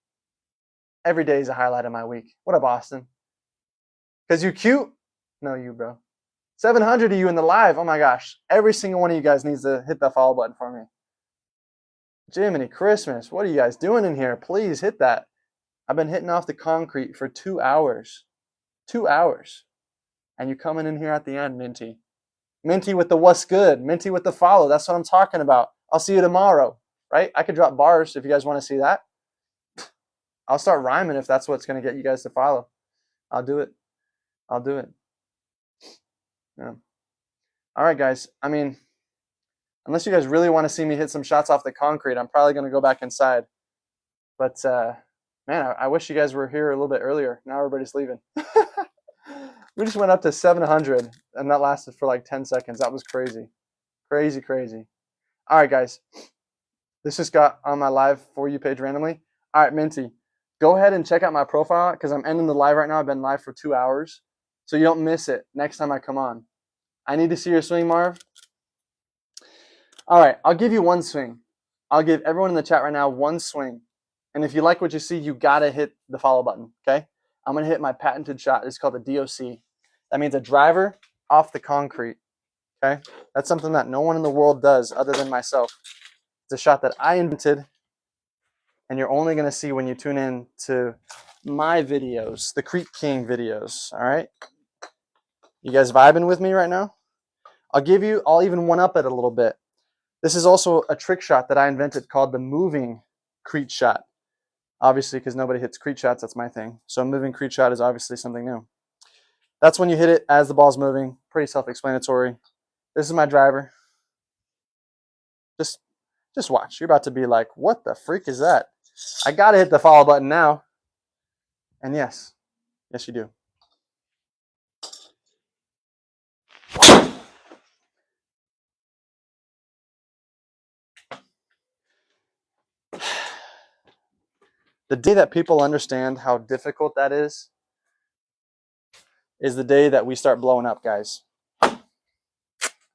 Every day is a highlight of my week. What up, Austin? Because you're cute? No, you, bro. 700 of you in the live. Oh my gosh. Every single one of you guys needs to hit that follow button for me. Jiminy Christmas. What are you guys doing in here? Please hit that. I've been hitting off the concrete for 2 hours. 2 hours. And you're coming in here at the end, Minty. Minty with the what's good. Minty with the follow. That's what I'm talking about. I'll see you tomorrow. Right? I could drop bars if you guys want to see that. I'll start rhyming if that's what's going to get you guys to follow. I'll do it. I'll do it. Yeah. All right, guys. I mean, unless you guys really want to see me hit some shots off the concrete, I'm probably going to go back inside. But, man, I wish you guys were here a little bit earlier. Now everybody's leaving. We just went up to 700, and that lasted for like 10 seconds. That was crazy. Crazy, crazy. All right, guys. This just got on my live For You page randomly. All right, Minty, go ahead and check out my profile because I'm ending the live right now. I've been live for 2 hours, so you don't miss it next time I come on. I need to see your swing, Marv. All right, I'll give you one swing. I'll give everyone in the chat right now one swing. And if you like what you see, you got to hit the follow button, okay? I'm going to hit my patented shot. It's called a DOC. That means a driver off the concrete, okay? That's something that no one in the world does other than myself. It's a shot that I invented, and you're only going to see when you tune in to my videos, the Creek King videos, all right? You guys vibing with me right now? I'll even one-up it a little bit. This is also a trick shot that I invented called the moving Creek shot. Obviously, because nobody hits Creek shots, that's my thing. So a moving Creek shot is obviously something new. That's when you hit it as the ball's moving. Pretty self-explanatory. This is my driver. Just watch. You're about to be like, what the freak is that? I got to hit the follow button now. And yes, you do. The day that people understand how difficult that is the day that we start blowing up, guys.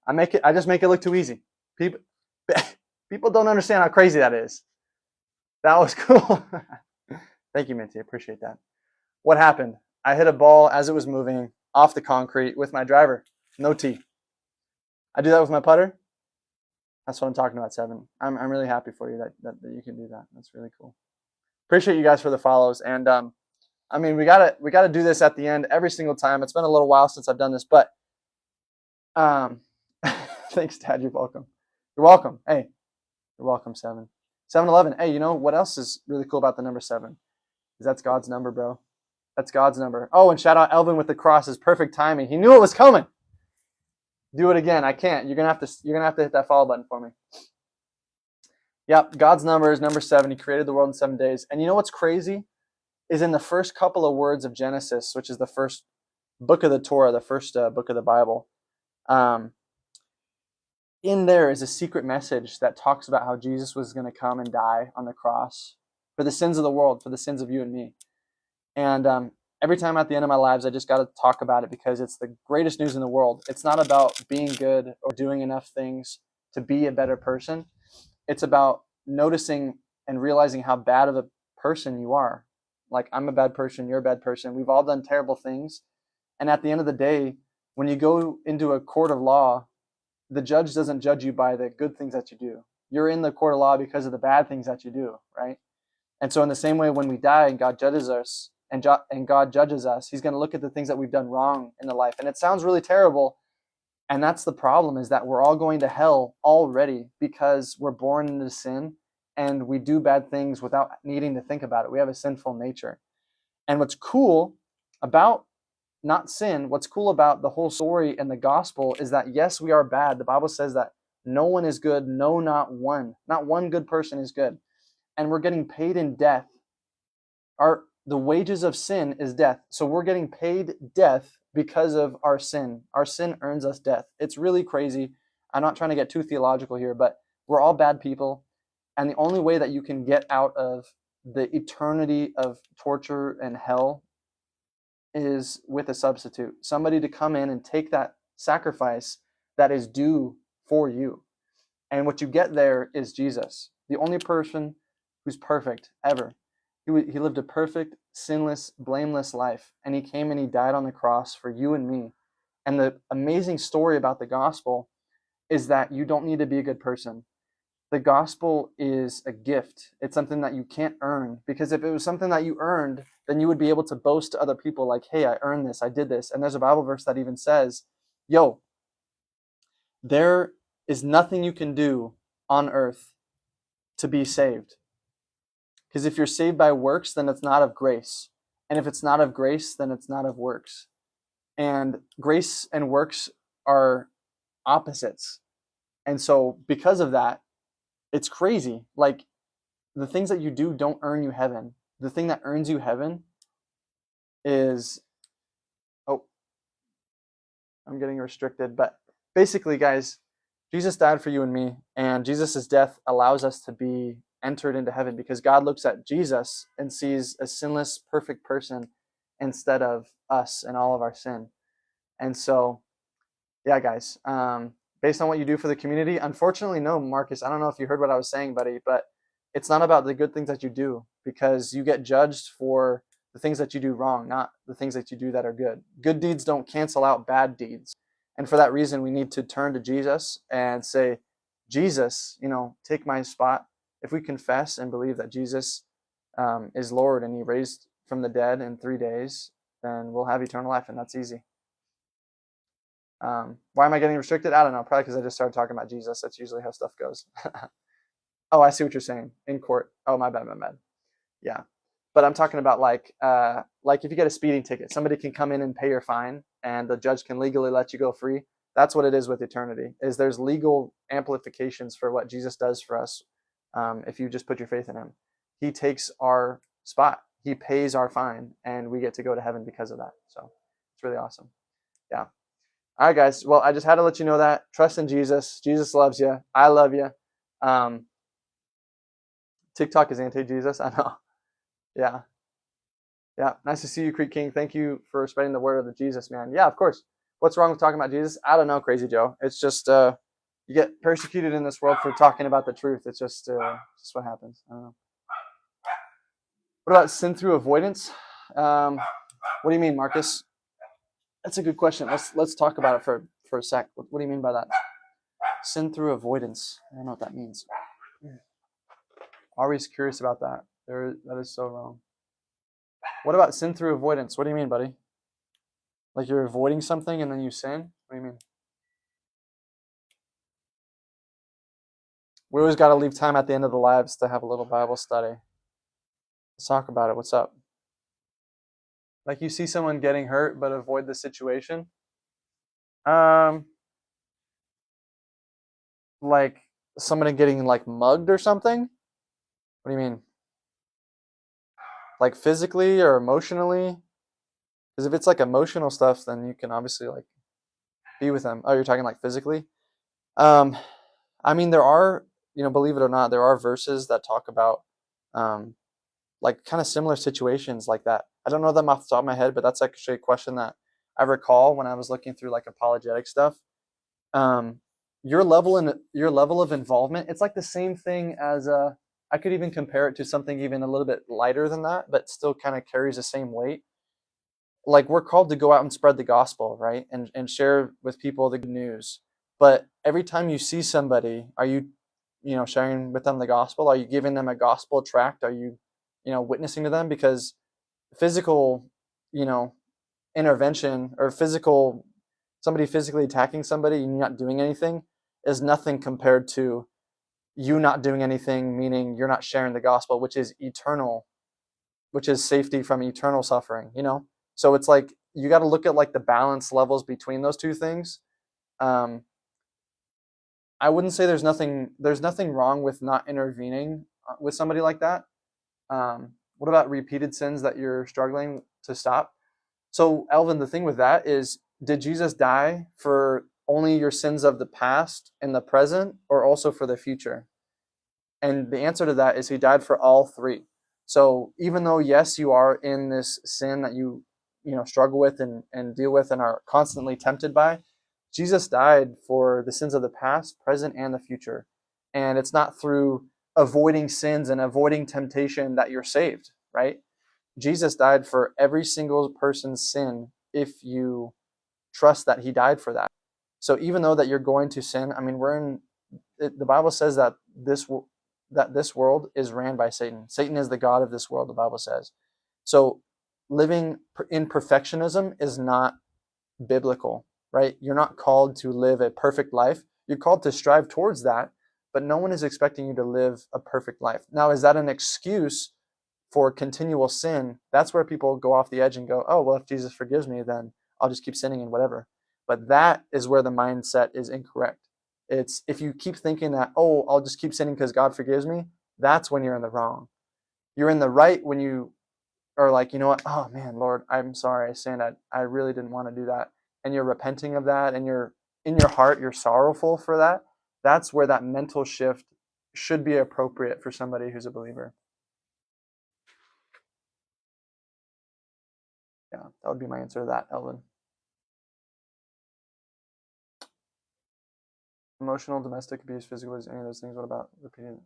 I just make it look too easy. People don't understand how crazy that is. That was cool. Thank you, Minty. I appreciate that. What happened? I hit a ball as it was moving off the concrete with my driver. No tee. I do that with my putter. That's what I'm talking about, 7. I'm really happy for you that you can do that. That's really cool. Appreciate you guys for the follows. And I mean, we gotta do this at the end every single time. It's been a little while since I've done this, but thanks, Dad. You're welcome. You're welcome. Hey, you're welcome, 7. 7-Eleven. Hey, you know what else is really cool about the number 7? Is that's God's number, bro. That's God's number. Oh, and shout out Elvin with the crosses. Perfect timing. He knew it was coming. Do it again. I can't. You're gonna have to hit that follow button for me. Yep, God's number is number 7. He created the world in 7 days. And you know what's crazy? Is in the first couple of words of Genesis, which is the first book of the Torah, the first book of the Bible. In there is a secret message that talks about how Jesus was going to come and die on the cross for the sins of the world, for the sins of you and me. And every time at the end of my lives, I just got to talk about it because it's the greatest news in the world. It's not about being good or doing enough things to be a better person. It's about noticing and realizing how bad of a person you are. Like, I'm a bad person, you're a bad person. We've all done terrible things. And at the end of the day, when you go into a court of law, the judge doesn't judge you by the good things that you do. You're in the court of law because of the bad things that you do, right? And so in the same way, when we die and God judges us, and God judges us, he's going to look at the things that we've done wrong in the life. And it sounds really terrible. And that's the problem, is that we're all going to hell already because we're born into sin and we do bad things without needing to think about it. We have a sinful nature. And what's cool about not sin, what's cool about the whole story and the gospel is that, yes, we are bad. The Bible says that no one is good. No, not one. Not one good person is good. And we're getting paid in death. The wages of sin is death. So we're getting paid death because of our sin. Our sin earns us death. It's really crazy. I'm not trying to get too theological here, but we're all bad people. And the only way that you can get out of the eternity of torture and hell is with a substitute. Somebody to come in and take that sacrifice that is due for you. And what you get there is Jesus, the only person who's perfect ever. He lived a perfect, sinless, blameless life. And he came and he died on the cross for you and me. And the amazing story about the gospel is that you don't need to be a good person. The gospel is a gift. It's something that you can't earn. Because if it was something that you earned, then you would be able to boast to other people like, hey, I earned this, I did this. And there's a Bible verse that even says, yo, there is nothing you can do on earth to be saved. Because if you're saved by works, then it's not of grace. And if it's not of grace, then it's not of works. And grace and works are opposites. And so because of that, it's crazy. Like, the things that you do don't earn you heaven. The thing that earns you heaven is, oh, I'm getting restricted. But basically, guys, Jesus died for you and me. And Jesus' death allows us to be entered into heaven because God looks at Jesus and sees a sinless, perfect person instead of us and all of our sin. And so, yeah, guys, based on what you do for the community, unfortunately, no, Marcus, I don't know if you heard what I was saying, buddy, but it's not about the good things that you do, because you get judged for the things that you do wrong, not the things that you do that are good. Good deeds don't cancel out bad deeds. And for that reason, we need to turn to Jesus and say, Jesus, take my spot. If we confess and believe that Jesus is Lord and he raised from the dead in 3 days, then we'll have eternal life, and that's easy. Why am I getting restricted? I don't know. Probably because I just started talking about Jesus. That's usually how stuff goes. Oh, I see what you're saying. In court. Oh, my bad. Yeah. But I'm talking about like if you get a speeding ticket, somebody can come in and pay your fine, and the judge can legally let you go free. That's what it is with eternity. Is there's legal amplifications for what Jesus does for us. If you just put your faith in him, he takes our spot. He pays our fine, and we get to go to heaven because of that. So it's really awesome. Yeah. All right, guys. Well, I just had to let you know that. Trust in Jesus. Jesus loves you. I love you. TikTok is anti-Jesus. I know. Yeah. Yeah. Nice to see you, Creek King. Thank you for spreading the word of the Jesus, man. Yeah, of course. What's wrong with talking about Jesus? I don't know, Crazy Joe. It's just you get persecuted in this world for talking about the truth. It's just what happens. I don't know. What about sin through avoidance? What do you mean, Marcus? That's a good question. Let's talk about it for a sec. What do you mean by that? Sin through avoidance. I don't know what that means. Always curious about that. That is so wrong. What about sin through avoidance? What do you mean, buddy? Like you're avoiding something and then you sin? What do you mean? We always got to leave time at the end of the lives to have a little Bible study. Let's talk about it. What's up? Like you see someone getting hurt but avoid the situation? Like somebody getting like mugged or something? What do you mean? Like physically or emotionally? Because if it's like emotional stuff, then you can obviously like be with them. Oh, you're talking like physically? I mean, there are, believe it or not, there are verses that talk about like kind of similar situations like that. I don't know them off the top of my head, but that's actually a question that I recall when I was looking through like apologetic stuff. Your level of involvement, it's like the same thing as I could even compare it to something even a little bit lighter than that, but still kind of carries the same weight. Like we're called to go out and spread the gospel, right? And share with people the good news. But every time you see somebody, are you, sharing with them the gospel? Are you giving them a gospel tract? Are you, witnessing to them? Because physical, intervention or somebody physically attacking somebody and you're not doing anything is nothing compared to you not doing anything, meaning you're not sharing the gospel, which is eternal, which is safety from eternal suffering, So it's like you got to look at like the balance levels between those two things. I wouldn't say there's nothing wrong with not intervening with somebody like that. What about repeated sins that you're struggling to stop? So, Elvin, the thing with that is, did Jesus die for only your sins of the past and the present, or also for the future? And the answer to that is he died for all three. So even though, yes, you are in this sin that you struggle with and deal with and are constantly tempted by, Jesus died for the sins of the past, present, and the future. And it's not through avoiding sins and avoiding temptation that you're saved, right? Jesus died for every single person's sin if you trust that he died for that. So even though that you're going to sin, I mean, the Bible says that this world is ran by Satan. Satan is the god of this world, the Bible says. So living in perfectionism is not biblical, right? You're not called to live a perfect life. You're called to strive towards that, but no one is expecting you to live a perfect life. Now, is that an excuse for continual sin? That's where people go off the edge and go, oh, well, if Jesus forgives me, then I'll just keep sinning and whatever. But that is where the mindset is incorrect. It's if you keep thinking that, oh, I'll just keep sinning because God forgives me, that's when you're in the wrong. You're in the right when you are like, you know what, oh man, Lord, I'm sorry I sinned. I really didn't want to do that. And you're repenting of that and you're in your heart, you're sorrowful for that. That's where that mental shift should be appropriate for somebody who's a believer. Yeah, that would be my answer to that, Elvin. Emotional, domestic abuse, physical abuse, any of those things. What about repeating?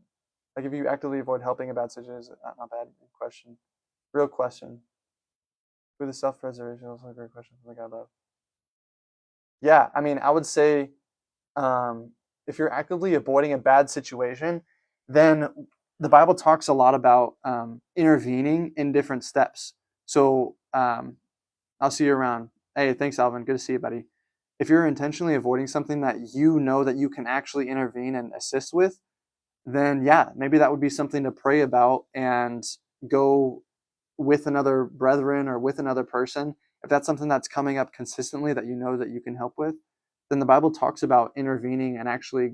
Like if you actively avoid helping a bad situation, is not bad? Question. Real question. With the self-preservation, also a great question from the guy above. Yeah, I mean, I would say if you're actively avoiding a bad situation, then the Bible talks a lot about intervening in different steps. So I'll see you around. Hey, thanks, Alvin. Good to see you, buddy. If you're intentionally avoiding something that you know that you can actually intervene and assist with, then yeah, maybe that would be something to pray about and go with another brethren or with another person. If that's something that's coming up consistently that you know that you can help with, then the Bible talks about intervening and actually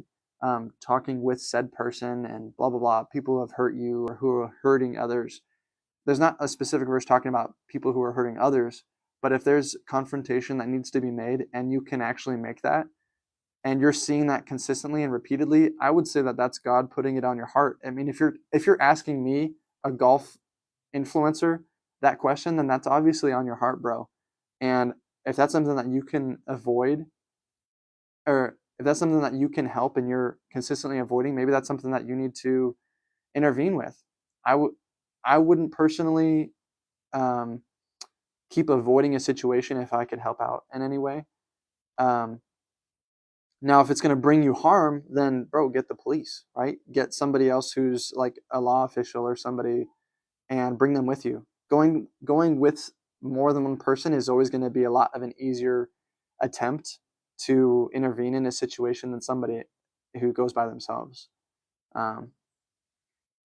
talking with said person and blah, blah, blah, people who have hurt you or who are hurting others. There's not a specific verse talking about people who are hurting others, but if there's confrontation that needs to be made and you can actually make that, and you're seeing that consistently and repeatedly, I would say that that's God putting it on your heart. I mean, if you're asking me, a golf influencer, that question, then that's obviously on your heart, bro. And if that's something that you can avoid, or if that's something that you can help and you're consistently avoiding, maybe that's something that you need to intervene with. I would I wouldn't personally keep avoiding a situation if I could help out in any way. Now, if it's going to bring you harm, then bro, get the police, right? Get somebody else who's like a law official or somebody, and bring them with you. Going with more than one person is always going to be a lot of an easier attempt to intervene in a situation than somebody who goes by themselves. Um,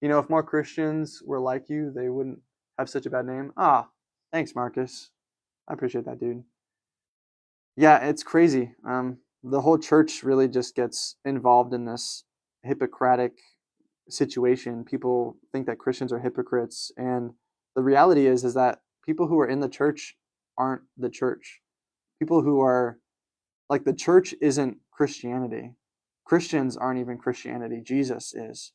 if more Christians were like you, they wouldn't have such a bad name. Ah, thanks, Marcus. I appreciate that, dude. Yeah, it's crazy. The whole church really just gets involved in this Hippocratic situation. People think that Christians are hypocrites, and the reality is that people who are in the church aren't the church. People who are like the church isn't Christianity. Christians aren't even Christianity. Jesus is.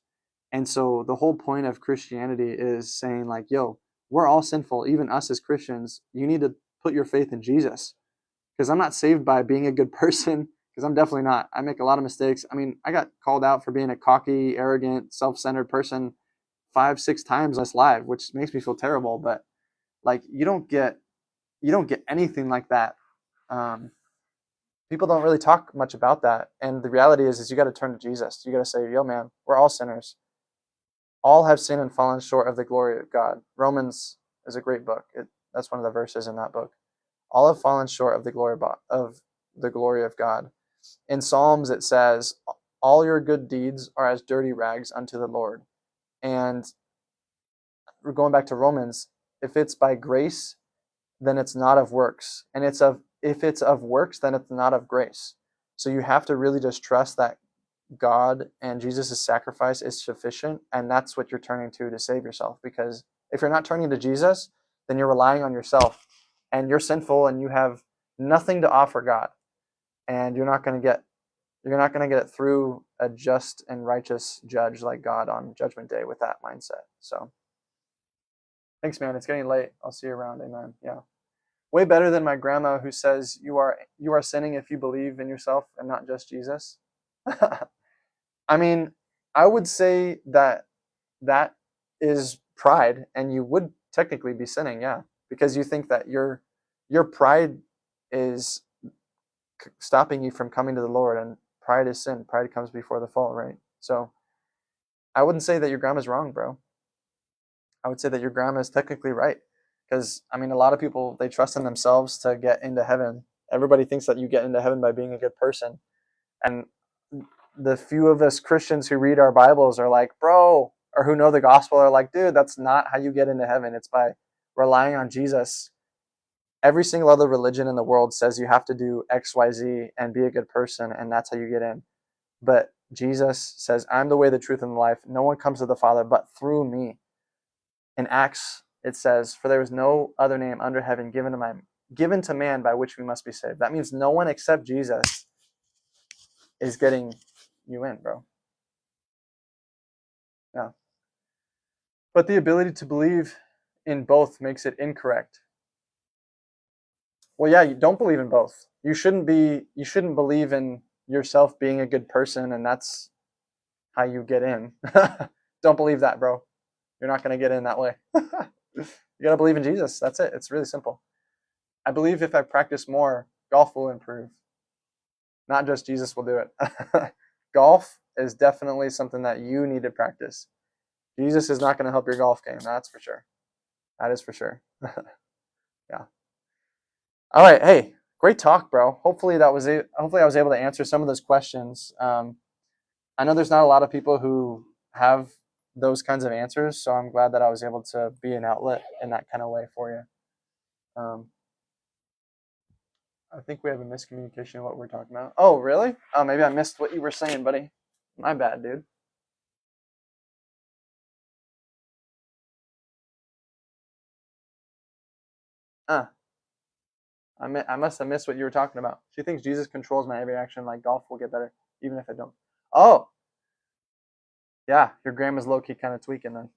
And so the whole point of Christianity is saying like, yo, we're all sinful, even us as Christians. You need to put your faith in Jesus. Because I'm not saved by being a good person, because I'm definitely not. I make a lot of mistakes. I mean, I got called out for being a cocky, arrogant, self-centered person 5, 6 times less live, which makes me feel terrible. But like, you don't get anything like that. People don't really talk much about that, and the reality is you got to turn to Jesus. You got to say, yo, man, we're all sinners. All have sinned and fallen short of the glory of God. Romans is a great book. That's one of the verses in that book. All have fallen short of the glory of God. In Psalms it says, all your good deeds are as dirty rags unto the Lord. And we're going back to Romans, if it's by grace, then it's not of works. And if it's of works, then it's not of grace. So you have to really just trust that God and Jesus' sacrifice is sufficient, and that's what you're turning to save yourself. Because if you're not turning to Jesus, then you're relying on yourself, and you're sinful, and you have nothing to offer God, and you're not going to get it through a just and righteous judge like God on Judgment Day with that mindset. So, thanks, man. It's getting late. I'll see you around. Amen. Yeah. Way better than my grandma who says you are sinning if you believe in yourself and not just Jesus. I mean, I would say that is pride, and you would technically be sinning, yeah, because you think that your pride is stopping you from coming to the Lord, and pride is sin. Pride comes before the fall, right? So I wouldn't say that your grandma's wrong, bro. I would say that your grandma is technically right, because I mean, a lot of people, they trust in themselves to get into heaven. Everybody thinks that you get into heaven by being a good person, and the few of us Christians who read our Bibles are like, bro, or who know the gospel are like, dude, that's not how you get into heaven. It's by relying on Jesus. Every single other religion in the world says you have to do X, Y, Z and be a good person, and that's how you get in. But Jesus says, I'm the way, the truth, and the life. No one comes to the Father but through me. In Acts, it says, for there is no other name under heaven given to man by which we must be saved. That means no one except Jesus is getting you in, bro. Yeah. But the ability to believe in both makes it incorrect. Well, yeah, you don't believe in both. You shouldn't believe in yourself being a good person, and that's how you get in. Don't believe that, bro. You're not going to get in that way. You got to believe in Jesus. That's it. It's really simple. I believe if I practice more, golf will improve. Not just Jesus will do it. Golf is definitely something that you need to practice. Jesus is not going to help your golf game. That's for sure. That is for sure. Yeah. All right. Hey, great talk, bro. Hopefully that was it. Hopefully I was able to answer some of those questions. I know there's not a lot of people who have those kinds of answers, so I'm glad that I was able to be an outlet in that kind of way for you. I think we have a miscommunication of what we're talking about. Oh, really? Oh, maybe I missed what you were saying, buddy. My bad, dude. I must have missed what you were talking about. She thinks Jesus controls my every action, like golf will get better, even if I don't. Oh, yeah, your grandma's low-key kind of tweaking then.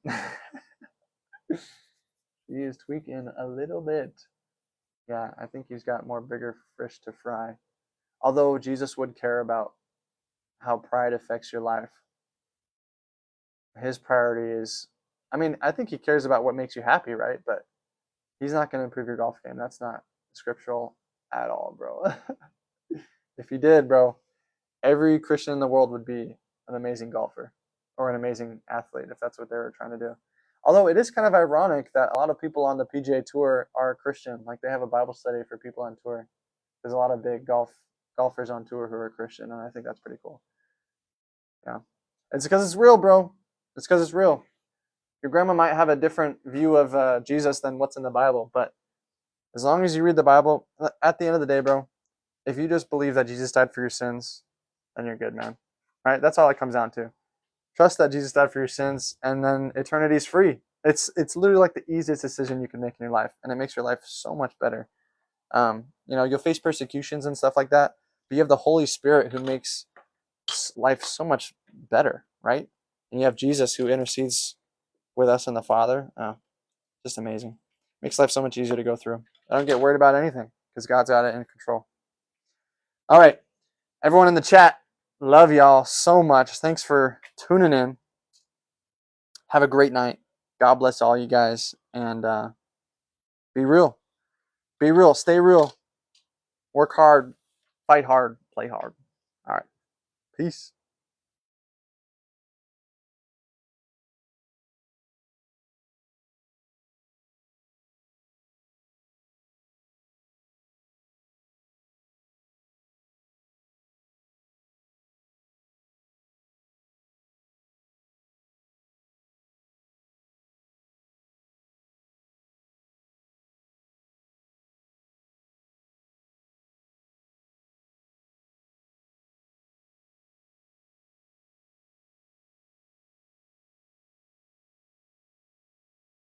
He is tweaking a little bit. Yeah, I think he's got more bigger fish to fry. Although Jesus would care about how pride affects your life. His priority is, I mean, I think he cares about what makes you happy, right? But he's not going to improve your golf game. That's not scriptural at all, bro. If he did, bro, every Christian in the world would be an amazing golfer or an amazing athlete if that's what they were trying to do. Although it is kind of ironic that a lot of people on the PGA Tour are Christian. Like they have a Bible study for people on tour. There's a lot of big golfers on tour who are Christian, and I think that's pretty cool. Yeah, it's because it's real, bro. It's because it's real. Your grandma might have a different view of Jesus than what's in the Bible, but as long as you read the Bible, at the end of the day, bro, if you just believe that Jesus died for your sins, then you're good, man. Right? That's all it comes down to. Trust that Jesus died for your sins, and then eternity is free. It's literally like the easiest decision you can make in your life, and it makes your life so much better. You'll face persecutions and stuff like that, but you have the Holy Spirit who makes life so much better, right? And you have Jesus who intercedes with us and the Father. Just amazing. Makes life so much easier to go through. I don't get worried about anything because God's got it in control. All right, everyone in the chat, love y'all so much. Thanks for tuning in. Have a great night. God bless all you guys, and be real. Be real. Stay real. Work hard. Fight hard. Play hard. All right. Peace.